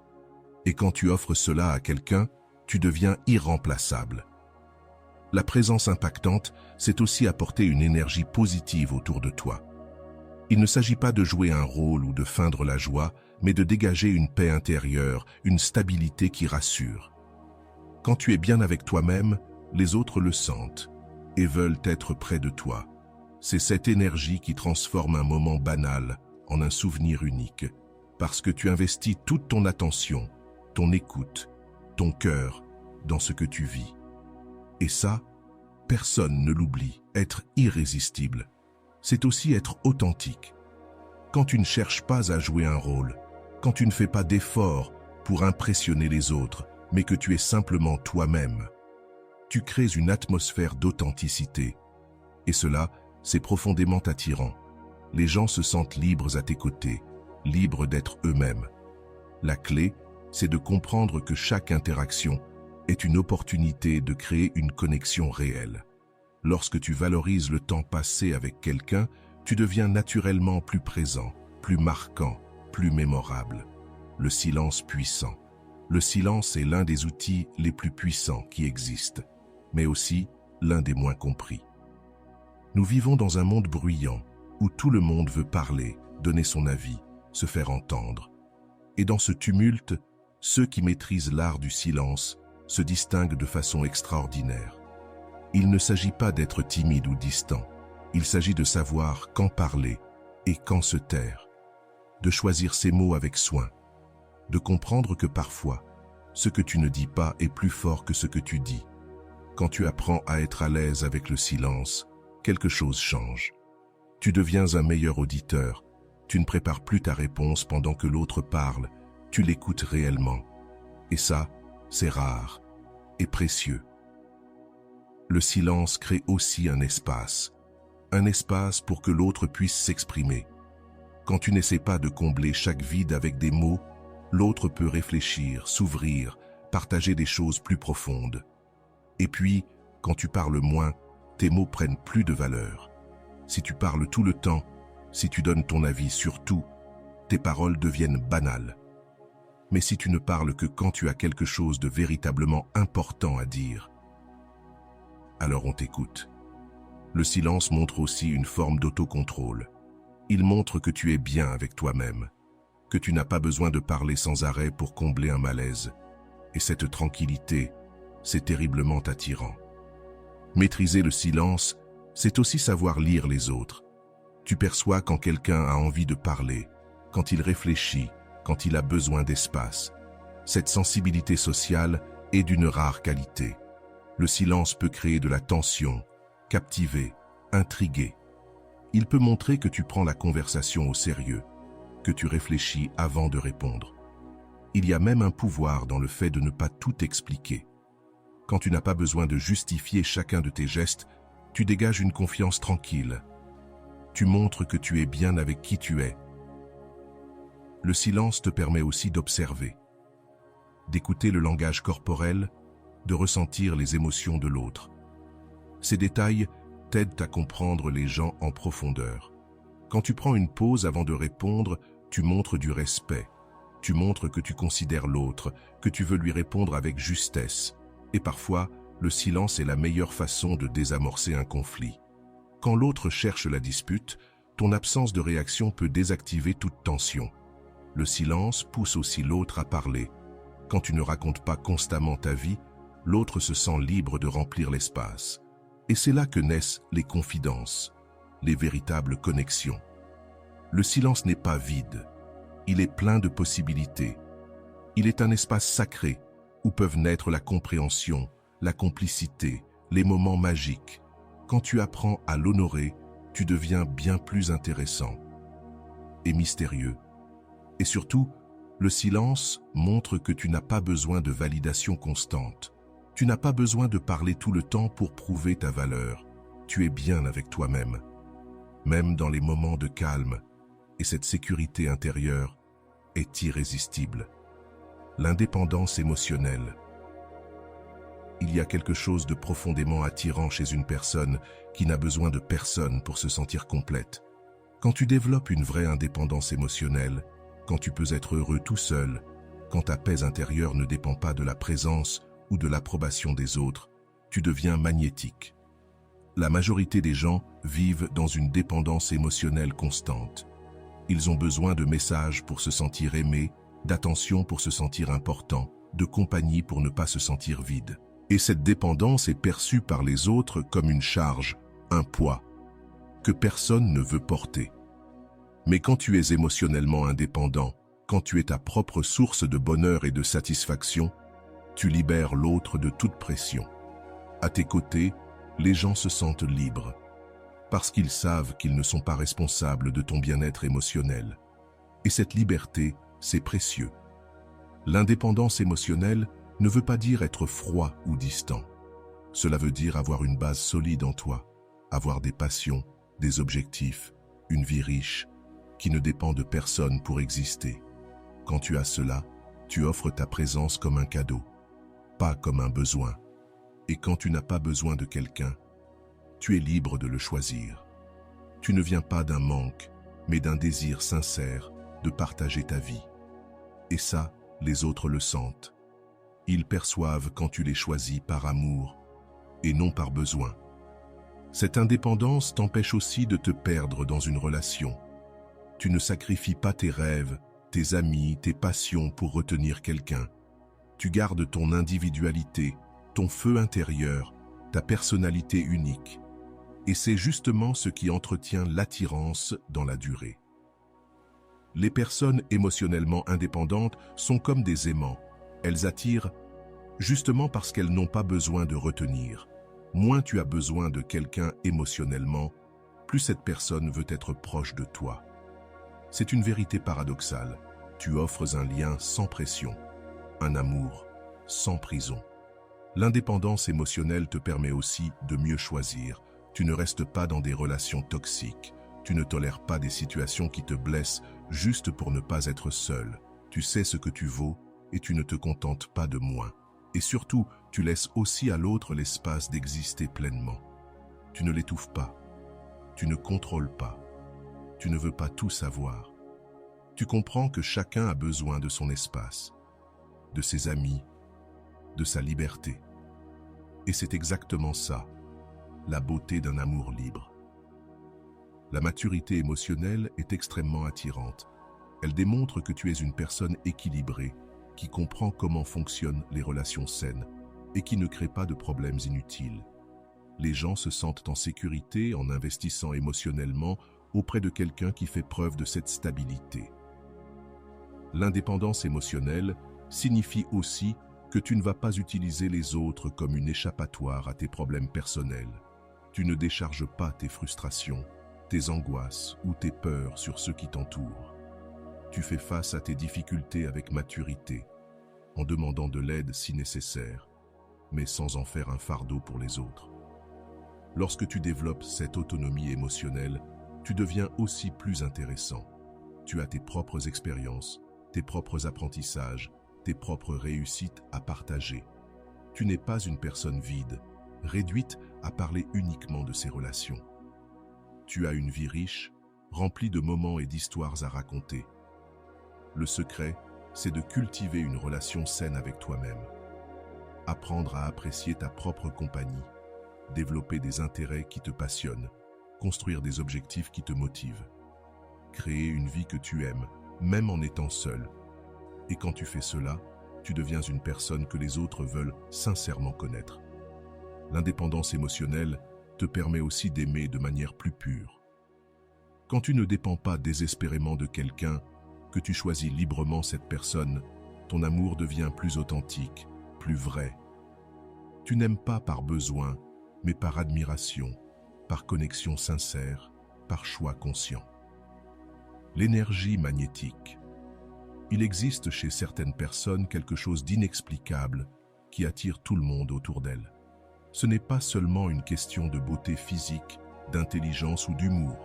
Speaker 1: Et quand tu offres cela à quelqu'un, tu deviens irremplaçable. La présence impactante, c'est aussi apporter une énergie positive autour de toi. Il ne s'agit pas de jouer un rôle ou de feindre la joie, mais de dégager une paix intérieure, une stabilité qui rassure. Quand tu es bien avec toi-même, les autres le sentent et veulent être près de toi. C'est cette énergie qui transforme un moment banal en un souvenir unique, parce que tu investis toute ton attention, ton écoute, ton cœur dans ce que tu vis. Et ça, personne ne l'oublie. Être irrésistible, c'est aussi être authentique. Quand tu ne cherches pas à jouer un rôle, quand tu ne fais pas d'efforts pour impressionner les autres, mais que tu es simplement toi-même, tu crées une atmosphère d'authenticité. Et cela, c'est profondément attirant. Les gens se sentent libres à tes côtés, libres d'être eux-mêmes. La clé, c'est de comprendre que chaque interaction est une opportunité de créer une connexion réelle. Lorsque tu valorises le temps passé avec quelqu'un, tu deviens naturellement plus présent, plus marquant, plus mémorable. Le silence puissant. Le silence est l'un des outils les plus puissants qui existent, mais aussi l'un des moins compris. Nous vivons dans un monde bruyant, où tout le monde veut parler, donner son avis, se faire entendre. Et dans ce tumulte, ceux qui maîtrisent l'art du silence se distinguent de façon extraordinaire. Il ne s'agit pas d'être timide ou distant, il s'agit de savoir quand parler et quand se taire, de choisir ses mots avec soin, de comprendre que parfois, ce que tu ne dis pas est plus fort que ce que tu dis. Quand tu apprends à être à l'aise avec le silence, quelque chose change. Tu deviens un meilleur auditeur, tu ne prépares plus ta réponse pendant que l'autre parle, tu l'écoutes réellement. Et ça, c'est rare et précieux. Le silence crée aussi un espace pour que l'autre puisse s'exprimer. Quand tu n'essaies pas de combler chaque vide avec des mots, l'autre peut réfléchir, s'ouvrir, partager des choses plus profondes. Et puis, quand tu parles moins, tes mots prennent plus de valeur. Si tu parles tout le temps, si tu donnes ton avis sur tout, tes paroles deviennent banales. Mais si tu ne parles que quand tu as quelque chose de véritablement important à dire, alors on t'écoute. Le silence montre aussi une forme d'autocontrôle. Il montre que tu es bien avec toi-même, que tu n'as pas besoin de parler sans arrêt pour combler un malaise. Et cette tranquillité, c'est terriblement attirant. Maîtriser le silence, c'est aussi savoir lire les autres. Tu perçois quand quelqu'un a envie de parler, quand il réfléchit, quand il a besoin d'espace. Cette sensibilité sociale est d'une rare qualité. Le silence peut créer de la tension, captiver, intriguer. Il peut montrer que tu prends la conversation au sérieux, que tu réfléchis avant de répondre. Il y a même un pouvoir dans le fait de ne pas tout expliquer. Quand tu n'as pas besoin de justifier chacun de tes gestes, tu dégages une confiance tranquille. Tu montres que tu es bien avec qui tu es. Le silence te permet aussi d'observer. d'écouter le langage corporel, de ressentir les émotions de l'autre. Ces détails t'aident à comprendre les gens en profondeur. Quand tu prends une pause avant de répondre, tu montres du respect. Tu montres que tu considères l'autre, que tu veux lui répondre avec justesse. Et parfois, le silence est la meilleure façon de désamorcer un conflit. Quand l'autre cherche la dispute, ton absence de réaction peut désactiver toute tension. Le silence pousse aussi l'autre à parler. Quand tu ne racontes pas constamment ta vie, l'autre se sent libre de remplir l'espace. Et c'est là que naissent les confidences, les véritables connexions. Le silence n'est pas vide, il est plein de possibilités. Il est un espace sacré où peuvent naître la compréhension, la complicité, les moments magiques. Quand tu apprends à l'honorer, tu deviens bien plus intéressant et mystérieux. Et surtout, le silence montre que tu n'as pas besoin de validation constante. Tu n'as pas besoin de parler tout le temps pour prouver ta valeur. Tu es bien avec toi-même, même dans les moments de calme, et cette sécurité intérieure est irrésistible. L'indépendance émotionnelle. Il y a quelque chose de profondément attirant chez une personne qui n'a besoin de personne pour se sentir complète. Quand tu développes une vraie indépendance émotionnelle, quand tu peux être heureux tout seul, quand ta paix intérieure ne dépend pas de la présence ou de l'approbation des autres, tu deviens magnétique. La majorité des gens vivent dans une dépendance émotionnelle constante. Ils ont besoin de messages pour se sentir aimés, d'attention pour se sentir important, de compagnie pour ne pas se sentir vide. Et cette dépendance est perçue par les autres comme une charge, un poids, que personne ne veut porter. Mais quand tu es émotionnellement indépendant, quand tu es ta propre source de bonheur et de satisfaction, tu libères l'autre de toute pression. À tes côtés, les gens se sentent libres, parce qu'ils savent qu'ils ne sont pas responsables de ton bien-être émotionnel. Et cette liberté, c'est précieux. L'indépendance émotionnelle ne veut pas dire être froid ou distant. Cela veut dire avoir une base solide en toi, avoir des passions, des objectifs, une vie riche, qui ne dépend de personne pour exister. Quand tu as cela, tu offres ta présence comme un cadeau, pas comme un besoin. Et quand tu n'as pas besoin de quelqu'un, tu es libre de le choisir. Tu ne viens pas d'un manque, mais d'un désir sincère de partager ta vie. Et ça, les autres le sentent. Ils perçoivent quand tu les choisis par amour et non par besoin. Cette indépendance t'empêche aussi de te perdre dans une relation. Tu ne sacrifies pas tes rêves, tes amis, tes passions pour retenir quelqu'un. Tu gardes ton individualité, ton feu intérieur, ta personnalité unique. Et c'est justement ce qui entretient l'attirance dans la durée. Les personnes émotionnellement indépendantes sont comme des aimants. Elles attirent justement parce qu'elles n'ont pas besoin de retenir. Moins tu as besoin de quelqu'un émotionnellement, plus cette personne veut être proche de toi. C'est une vérité paradoxale. Tu offres un lien sans pression, un amour sans prison. L'indépendance émotionnelle te permet aussi de mieux choisir. Tu ne restes pas dans des relations toxiques. Tu ne tolères pas des situations qui te blessent juste pour ne pas être seul. Tu sais ce que tu vaux et tu ne te contentes pas de moins. Et surtout, tu laisses aussi à l'autre l'espace d'exister pleinement. Tu ne l'étouffes pas. Tu ne contrôles pas. Tu ne veux pas tout savoir. Tu comprends que chacun a besoin de son espace, de ses amis, de sa liberté. Et c'est exactement ça, la beauté d'un amour libre. La maturité émotionnelle est extrêmement attirante. Elle démontre que tu es une personne équilibrée, qui comprend comment fonctionnent les relations saines et qui ne crée pas de problèmes inutiles. Les gens se sentent en sécurité en investissant émotionnellement auprès de quelqu'un qui fait preuve de cette stabilité. L'indépendance émotionnelle signifie aussi que tu ne vas pas utiliser les autres comme une échappatoire à tes problèmes personnels. Tu ne décharges pas tes frustrations, tes angoisses ou tes peurs sur ceux qui t'entourent. Tu fais face à tes difficultés avec maturité, en demandant de l'aide si nécessaire, mais sans en faire un fardeau pour les autres. Lorsque tu développes cette autonomie émotionnelle, tu deviens aussi plus intéressant. Tu as tes propres expériences, tes propres apprentissages, tes propres réussites à partager. Tu n'es pas une personne vide, réduite à parler uniquement de ses relations. Tu as une vie riche, remplie de moments et d'histoires à raconter. Le secret, c'est de cultiver une relation saine avec toi-même. Apprendre à apprécier ta propre compagnie, développer des intérêts qui te passionnent, construire des objectifs qui te motivent. Créer une vie que tu aimes, même en étant seul. Et quand tu fais cela, tu deviens une personne que les autres veulent sincèrement connaître. L'indépendance émotionnelle te permet aussi d'aimer de manière plus pure. Quand tu ne dépends pas désespérément de quelqu'un, que tu choisis librement cette personne, ton amour devient plus authentique, plus vrai. Tu n'aimes pas par besoin, mais par admiration, par connexion sincère, par choix conscient. L'énergie magnétique. Il existe chez certaines personnes quelque chose d'inexplicable qui attire tout le monde autour d'elles. Ce n'est pas seulement une question de beauté physique, d'intelligence ou d'humour.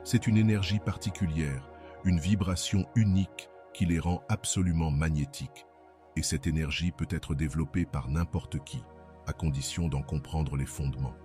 Speaker 1: C'est une énergie particulière, une vibration unique qui les rend absolument magnétiques. Et cette énergie peut être développée par n'importe qui, à condition d'en comprendre les fondements.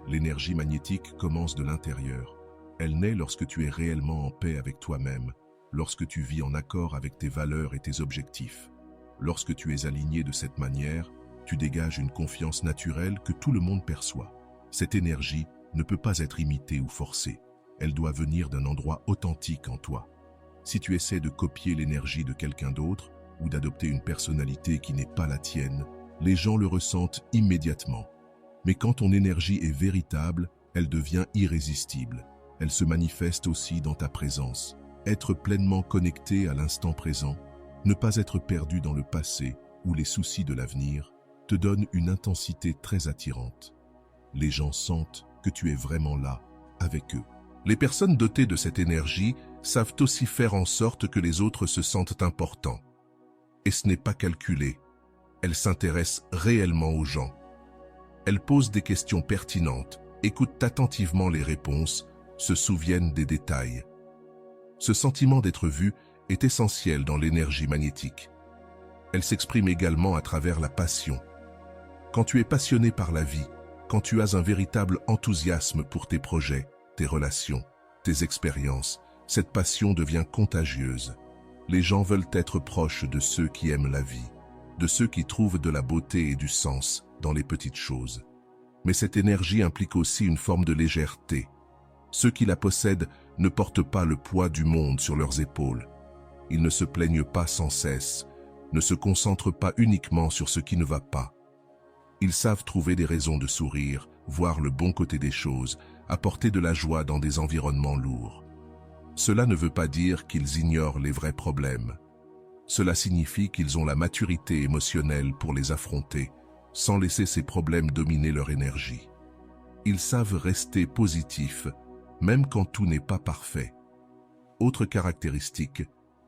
Speaker 1: L'énergie magnétique commence de l'intérieur. Elle naît lorsque tu es réellement en paix avec toi-même, lorsque tu vis en accord avec tes valeurs et tes objectifs. Lorsque tu es aligné de cette manière, tu dégages une confiance naturelle que tout le monde perçoit. Cette énergie ne peut pas être imitée ou forcée. Elle doit venir d'un endroit authentique en toi. Si tu essaies de copier l'énergie de quelqu'un d'autre ou d'adopter une personnalité qui n'est pas la tienne, les gens le ressentent immédiatement. Mais quand ton énergie est véritable, elle devient irrésistible. Elle se manifeste aussi dans ta présence. Être pleinement connecté à l'instant présent, ne pas être perdu dans le passé ou les soucis de l'avenir, te donne une intensité très attirante. Les gens sentent que tu es vraiment là, avec eux. Les personnes dotées de cette énergie savent aussi faire en sorte que les autres se sentent importants. Et ce n'est pas calculé. Elles s'intéressent réellement aux gens. Elles posent des questions pertinentes, écoutent attentivement les réponses, se souviennent des détails. Ce sentiment d'être vu est essentiel dans l'énergie magnétique. Elle s'exprime également à travers la passion. Quand tu es passionné par la vie, quand tu as un véritable enthousiasme pour tes projets, tes relations, tes expériences, cette passion devient contagieuse. Les gens veulent être proches de ceux qui aiment la vie, de ceux qui trouvent de la beauté et du sens dans les petites choses. Mais cette énergie implique aussi une forme de légèreté. Ceux qui la possèdent ne portent pas le poids du monde sur leurs épaules. Ils ne se plaignent pas sans cesse, ne se concentrent pas uniquement sur ce qui ne va pas. Ils savent trouver des raisons de sourire, voir le bon côté des choses, apporter de la joie dans des environnements lourds. Cela ne veut pas dire qu'ils ignorent les vrais problèmes. Cela signifie qu'ils ont la maturité émotionnelle pour les affronter, sans laisser ces problèmes dominer leur énergie. Ils savent rester positifs, même quand tout n'est pas parfait. Autre caractéristique,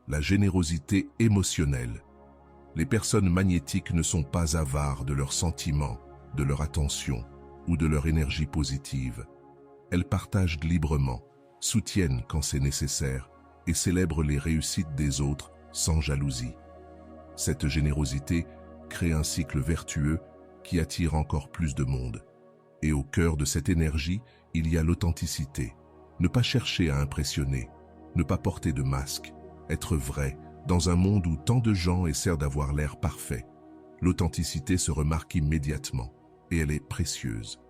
Speaker 1: la générosité émotionnelle. Les personnes magnétiques ne sont pas avares de leurs sentiments, de leur attention ou de leur énergie positive. Elles partagent librement, soutiennent quand c'est nécessaire et célèbrent les réussites des autres sans jalousie. Cette générosité crée un cycle vertueux qui attire encore plus de monde. Et au cœur de cette énergie, il y a l'authenticité. Ne pas chercher à impressionner, ne pas porter de masque, être vrai dans un monde où tant de gens essaient d'avoir l'air parfait. L'authenticité se remarque immédiatement et elle est précieuse.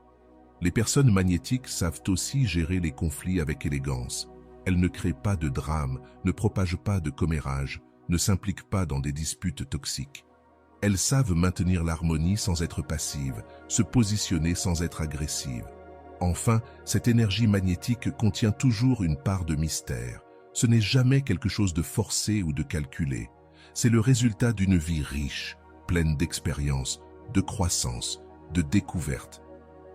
Speaker 1: Les personnes magnétiques savent aussi gérer les conflits avec élégance. Elles ne créent pas de drame, ne propagent pas de commérage, ne s'impliquent pas dans des disputes toxiques. Elles savent maintenir l'harmonie sans être passives, se positionner sans être agressives. Enfin, cette énergie magnétique contient toujours une part de mystère. Ce n'est jamais quelque chose de forcé ou de calculé. C'est le résultat d'une vie riche, pleine d'expériences, de croissance, de découvertes.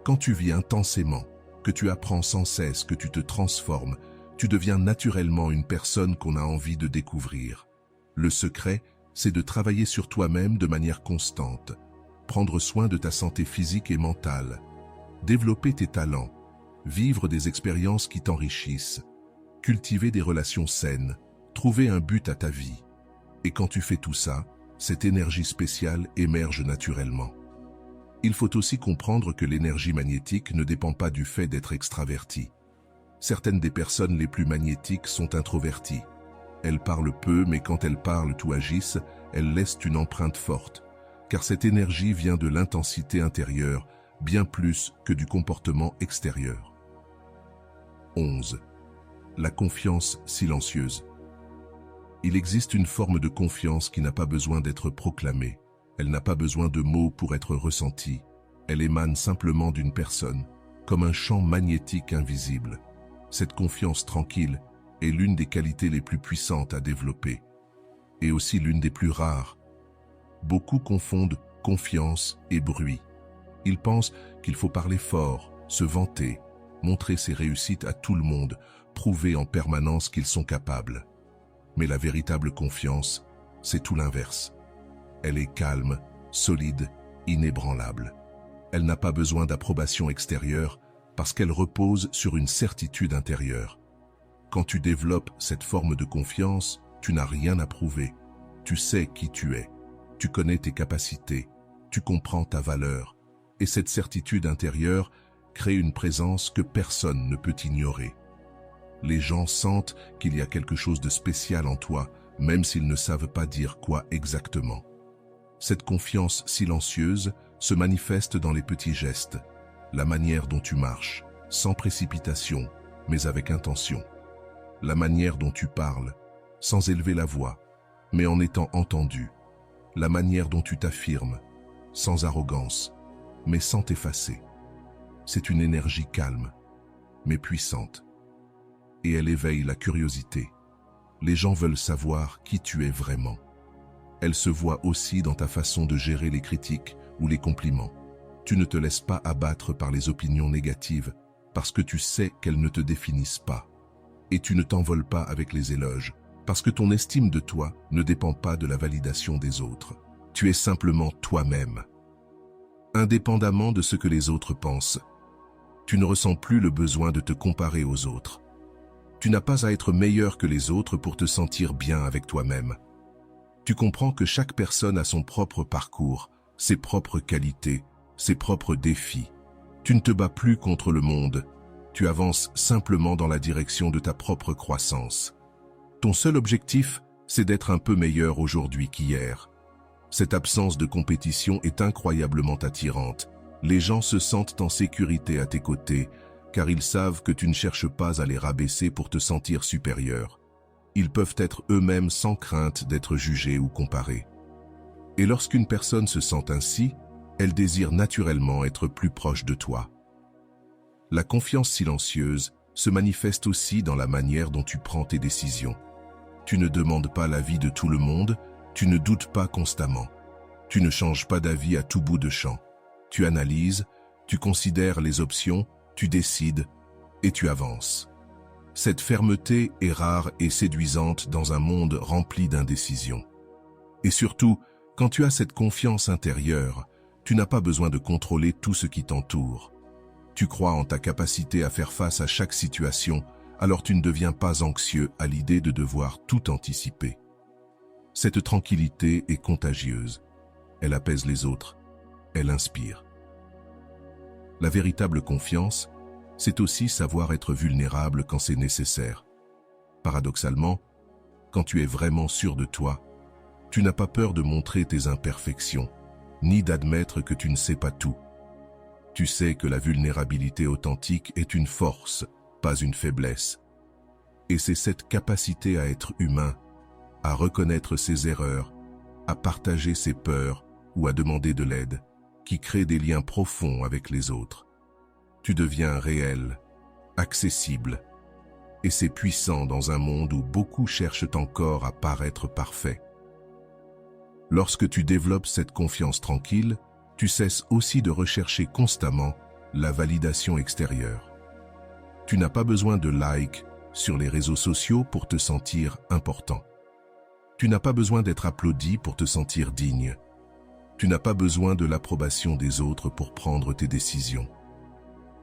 Speaker 1: Quand tu vis intensément, que tu apprends sans cesse, que tu te transformes, tu deviens naturellement une personne qu'on a envie de découvrir. Le secret, c'est de travailler sur toi-même de manière constante, prendre soin de ta santé physique et mentale, développer tes talents, vivre des expériences qui t'enrichissent, cultiver des relations saines, trouver un but à ta vie. Et quand tu fais tout ça, cette énergie spéciale émerge naturellement. Il faut aussi comprendre que l'énergie magnétique ne dépend pas du fait d'être extraverti. Certaines des personnes les plus magnétiques sont introverties. Elles parlent peu, mais quand elles parlent ou agissent, elles laissent une empreinte forte, car cette énergie vient de l'intensité intérieure, bien plus que du comportement extérieur. 11. La confiance silencieuse. Il existe une forme de confiance qui n'a pas besoin d'être proclamée. Elle n'a pas besoin de mots pour être ressentie. Elle émane simplement d'une personne, comme un champ magnétique invisible. Cette confiance tranquille est l'une des qualités les plus puissantes à développer, et aussi l'une des plus rares. Beaucoup confondent confiance et bruit. Ils pensent qu'il faut parler fort, se vanter, montrer ses réussites à tout le monde, prouver en permanence qu'ils sont capables. Mais la véritable confiance, c'est tout l'inverse. Elle est calme, solide, inébranlable. Elle n'a pas besoin d'approbation extérieure parce qu'elle repose sur une certitude intérieure. Quand tu développes cette forme de confiance, tu n'as rien à prouver. Tu sais qui tu es, tu connais tes capacités, tu comprends ta valeur. Et cette certitude intérieure crée une présence que personne ne peut ignorer. Les gens sentent qu'il y a quelque chose de spécial en toi, même s'ils ne savent pas dire quoi exactement. Cette confiance silencieuse se manifeste dans les petits gestes, la manière dont tu marches, sans précipitation, mais avec intention. La manière dont tu parles, sans élever la voix, mais en étant entendu. La manière dont tu t'affirmes, sans arrogance, mais sans t'effacer. C'est une énergie calme, mais puissante. Et elle éveille la curiosité. Les gens veulent savoir qui tu es vraiment. Elle se voit aussi dans ta façon de gérer les critiques ou les compliments. Tu ne te laisses pas abattre par les opinions négatives parce que tu sais qu'elles ne te définissent pas. Et tu ne t'envoles pas avec les éloges parce que ton estime de toi ne dépend pas de la validation des autres. Tu es simplement toi-même. Indépendamment de ce que les autres pensent, tu ne ressens plus le besoin de te comparer aux autres. Tu n'as pas à être meilleur que les autres pour te sentir bien avec toi-même. Tu comprends que chaque personne a son propre parcours, ses propres qualités, ses propres défis. Tu ne te bats plus contre le monde, tu avances simplement dans la direction de ta propre croissance. Ton seul objectif, c'est d'être un peu meilleur aujourd'hui qu'hier. Cette absence de compétition est incroyablement attirante. Les gens se sentent en sécurité à tes côtés, car ils savent que tu ne cherches pas à les rabaisser pour te sentir supérieur. Ils peuvent être eux-mêmes sans crainte d'être jugés ou comparés. Et lorsqu'une personne se sent ainsi, elle désire naturellement être plus proche de toi. La confiance silencieuse se manifeste aussi dans la manière dont tu prends tes décisions. Tu ne demandes pas l'avis de tout le monde, tu ne doutes pas constamment. Tu ne changes pas d'avis à tout bout de champ. Tu analyses, tu considères les options, tu décides et tu avances. Cette fermeté est rare et séduisante dans un monde rempli d'indécision. Et surtout, quand tu as cette confiance intérieure, tu n'as pas besoin de contrôler tout ce qui t'entoure. Tu crois en ta capacité à faire face à chaque situation, alors tu ne deviens pas anxieux à l'idée de devoir tout anticiper. Cette tranquillité est contagieuse. Elle apaise les autres. Elle inspire. La véritable confiance, c'est aussi savoir être vulnérable quand c'est nécessaire. Paradoxalement, quand tu es vraiment sûr de toi, tu n'as pas peur de montrer tes imperfections, ni d'admettre que tu ne sais pas tout. Tu sais que la vulnérabilité authentique est une force, pas une faiblesse. Et c'est cette capacité à être humain, à reconnaître ses erreurs, à partager ses peurs ou à demander de l'aide, qui crée des liens profonds avec les autres. Tu deviens réel, accessible, et c'est puissant dans un monde où beaucoup cherchent encore à paraître parfait. Lorsque tu développes cette confiance tranquille, tu cesses aussi de rechercher constamment la validation extérieure. Tu n'as pas besoin de likes sur les réseaux sociaux pour te sentir important. Tu n'as pas besoin d'être applaudi pour te sentir digne. Tu n'as pas besoin de l'approbation des autres pour prendre tes décisions.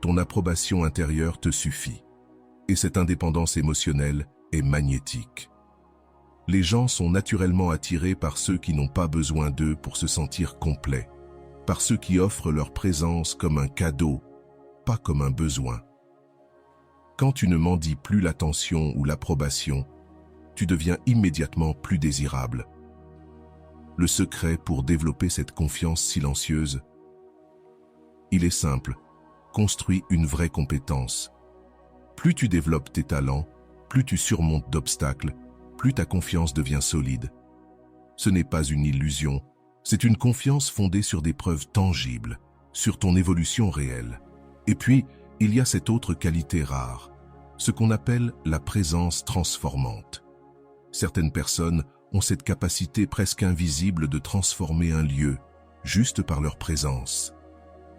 Speaker 1: Ton approbation intérieure te suffit. Et cette indépendance émotionnelle est magnétique. Les gens sont naturellement attirés par ceux qui n'ont pas besoin d'eux pour se sentir complets, par ceux qui offrent leur présence comme un cadeau, pas comme un besoin. Quand tu ne mendies plus l'attention ou l'approbation, tu deviens immédiatement plus désirable. Le secret pour développer cette confiance silencieuse, il est simple, construis une vraie compétence. Plus tu développes tes talents, plus tu surmontes d'obstacles, plus ta confiance devient solide. Ce n'est pas une illusion, c'est une confiance fondée sur des preuves tangibles, sur ton évolution réelle. Et puis, il y a cette autre qualité rare, ce qu'on appelle la présence transformante. Certaines personnes ont cette capacité presque invisible de transformer un lieu, juste par leur présence.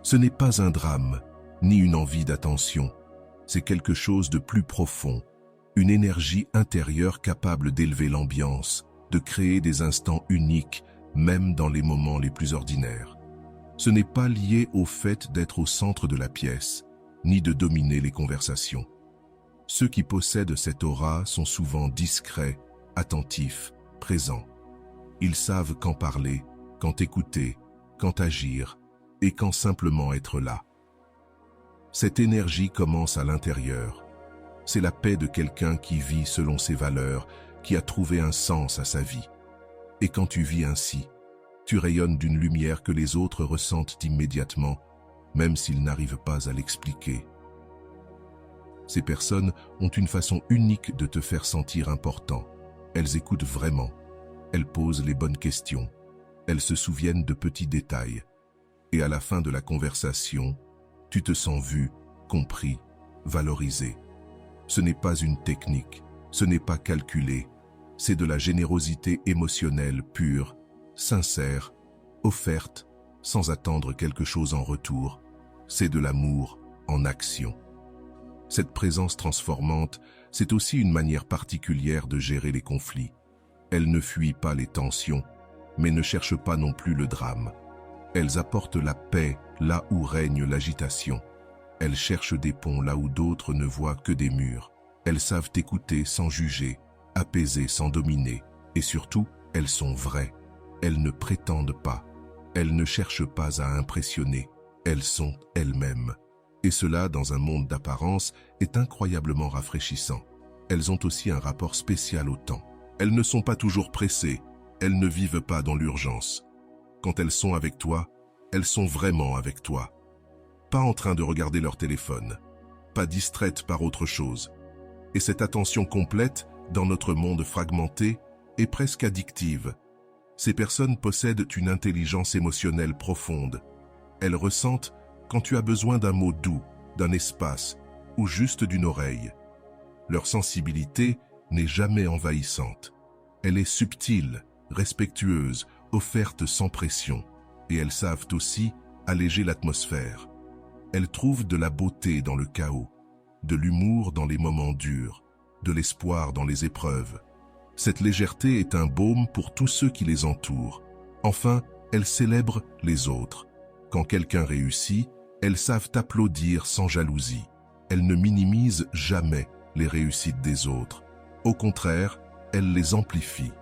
Speaker 1: Ce n'est pas un drame, ni une envie d'attention, c'est quelque chose de plus profond, une énergie intérieure capable d'élever l'ambiance, de créer des instants uniques, même dans les moments les plus ordinaires. Ce n'est pas lié au fait d'être au centre de la pièce, ni de dominer les conversations. Ceux qui possèdent cette aura sont souvent discrets, attentifs, présents. Ils savent quand parler, quand écouter, quand agir, et quand simplement être là. Cette énergie commence à l'intérieur. C'est la paix de quelqu'un qui vit selon ses valeurs, qui a trouvé un sens à sa vie. Et quand tu vis ainsi, tu rayonnes d'une lumière que les autres ressentent immédiatement, même s'ils n'arrivent pas à l'expliquer. Ces personnes ont une façon unique de te faire sentir important. Elles écoutent vraiment. Elles posent les bonnes questions. Elles se souviennent de petits détails. Et à la fin de la conversation, tu te sens vu, compris, valorisé. Ce n'est pas une technique, ce n'est pas calculé. C'est de la générosité émotionnelle pure, sincère, offerte, sans attendre quelque chose en retour. C'est de l'amour en action. Cette présence transformante, c'est aussi une manière particulière de gérer les conflits. Elles ne fuient pas les tensions, mais ne cherchent pas non plus le drame. Elles apportent la paix là où règne l'agitation. Elles cherchent des ponts là où d'autres ne voient que des murs. Elles savent écouter sans juger, apaiser sans dominer. Et surtout, elles sont vraies. Elles ne prétendent pas. Elles ne cherchent pas à impressionner. Elles sont elles-mêmes. Et cela, dans un monde d'apparence, est incroyablement rafraîchissant. Elles ont aussi un rapport spécial au temps. Elles ne sont pas toujours pressées. Elles ne vivent pas dans l'urgence. Quand elles sont avec toi, elles sont vraiment avec toi. Pas en train de regarder leur téléphone. Pas distraites par autre chose. Et cette attention complète, dans notre monde fragmenté, est presque addictive. Ces personnes possèdent une intelligence émotionnelle profonde. Elles ressentent quand tu as besoin d'un mot doux, d'un espace ou juste d'une oreille. Leur sensibilité n'est jamais envahissante. Elle est subtile, respectueuse, offerte sans pression. Et elles savent aussi alléger l'atmosphère. Elles trouvent de la beauté dans le chaos, de l'humour dans les moments durs, de l'espoir dans les épreuves. Cette légèreté est un baume pour tous ceux qui les entourent. Enfin, elles célèbrent les autres. Quand quelqu'un réussit, elles savent applaudir sans jalousie. Elles ne minimisent jamais les réussites des autres. Au contraire, elles les amplifient.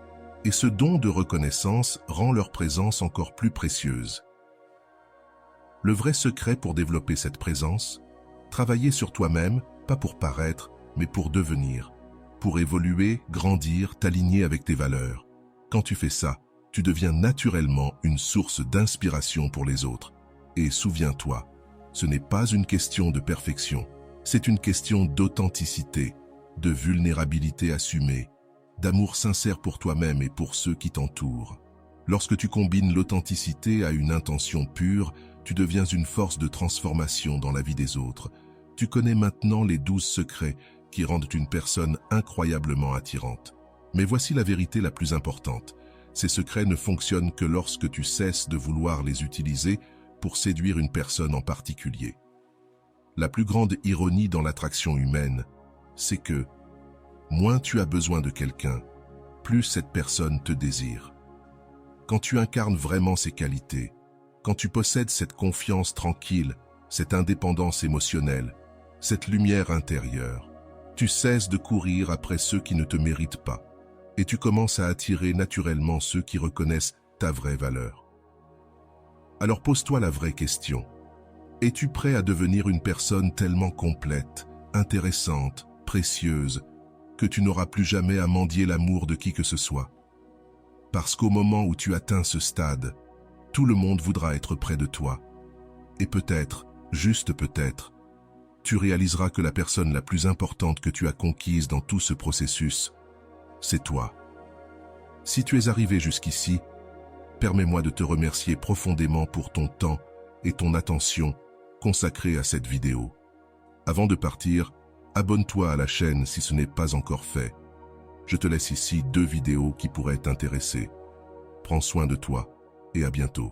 Speaker 1: Et ce don de reconnaissance rend leur présence encore plus précieuse. Le vrai secret pour développer cette présence, travailler sur toi-même, pas pour paraître, mais pour devenir. Pour évoluer, grandir, t'aligner avec tes valeurs. Quand tu fais ça, tu deviens naturellement une source d'inspiration pour les autres. Et souviens-toi, ce n'est pas une question de perfection, c'est une question d'authenticité, de vulnérabilité assumée, d'amour sincère pour toi-même et pour ceux qui t'entourent. Lorsque tu combines l'authenticité à une intention pure, tu deviens une force de transformation dans la vie des autres. Tu connais maintenant les 12 secrets qui rendent une personne incroyablement attirante. Mais voici la vérité la plus importante. Ces secrets ne fonctionnent que lorsque tu cesses de vouloir les utiliser pour séduire une personne en particulier. La plus grande ironie dans l'attraction humaine, c'est que moins tu as besoin de quelqu'un, plus cette personne te désire. Quand tu incarnes vraiment ces qualités, quand tu possèdes cette confiance tranquille, cette indépendance émotionnelle, cette lumière intérieure, tu cesses de courir après ceux qui ne te méritent pas. et tu commences à attirer naturellement ceux qui reconnaissent ta vraie valeur. Alors pose-toi la vraie question. Es-tu prêt à devenir une personne tellement complète, intéressante, précieuse, que tu n'auras plus jamais à mendier l'amour de qui que ce soit? Parce qu'au moment où tu atteins ce stade, tout le monde voudra être près de toi. Et peut-être, juste peut-être, tu réaliseras que la personne la plus importante que tu as conquise dans tout ce processus, c'est toi. Si tu es arrivé jusqu'ici, permets-moi de te remercier profondément pour ton temps et ton attention consacrée à cette vidéo. Avant de partir, abonne-toi à la chaîne si ce n'est pas encore fait. Je te laisse ici 2 vidéos qui pourraient t'intéresser. Prends soin de toi et à bientôt.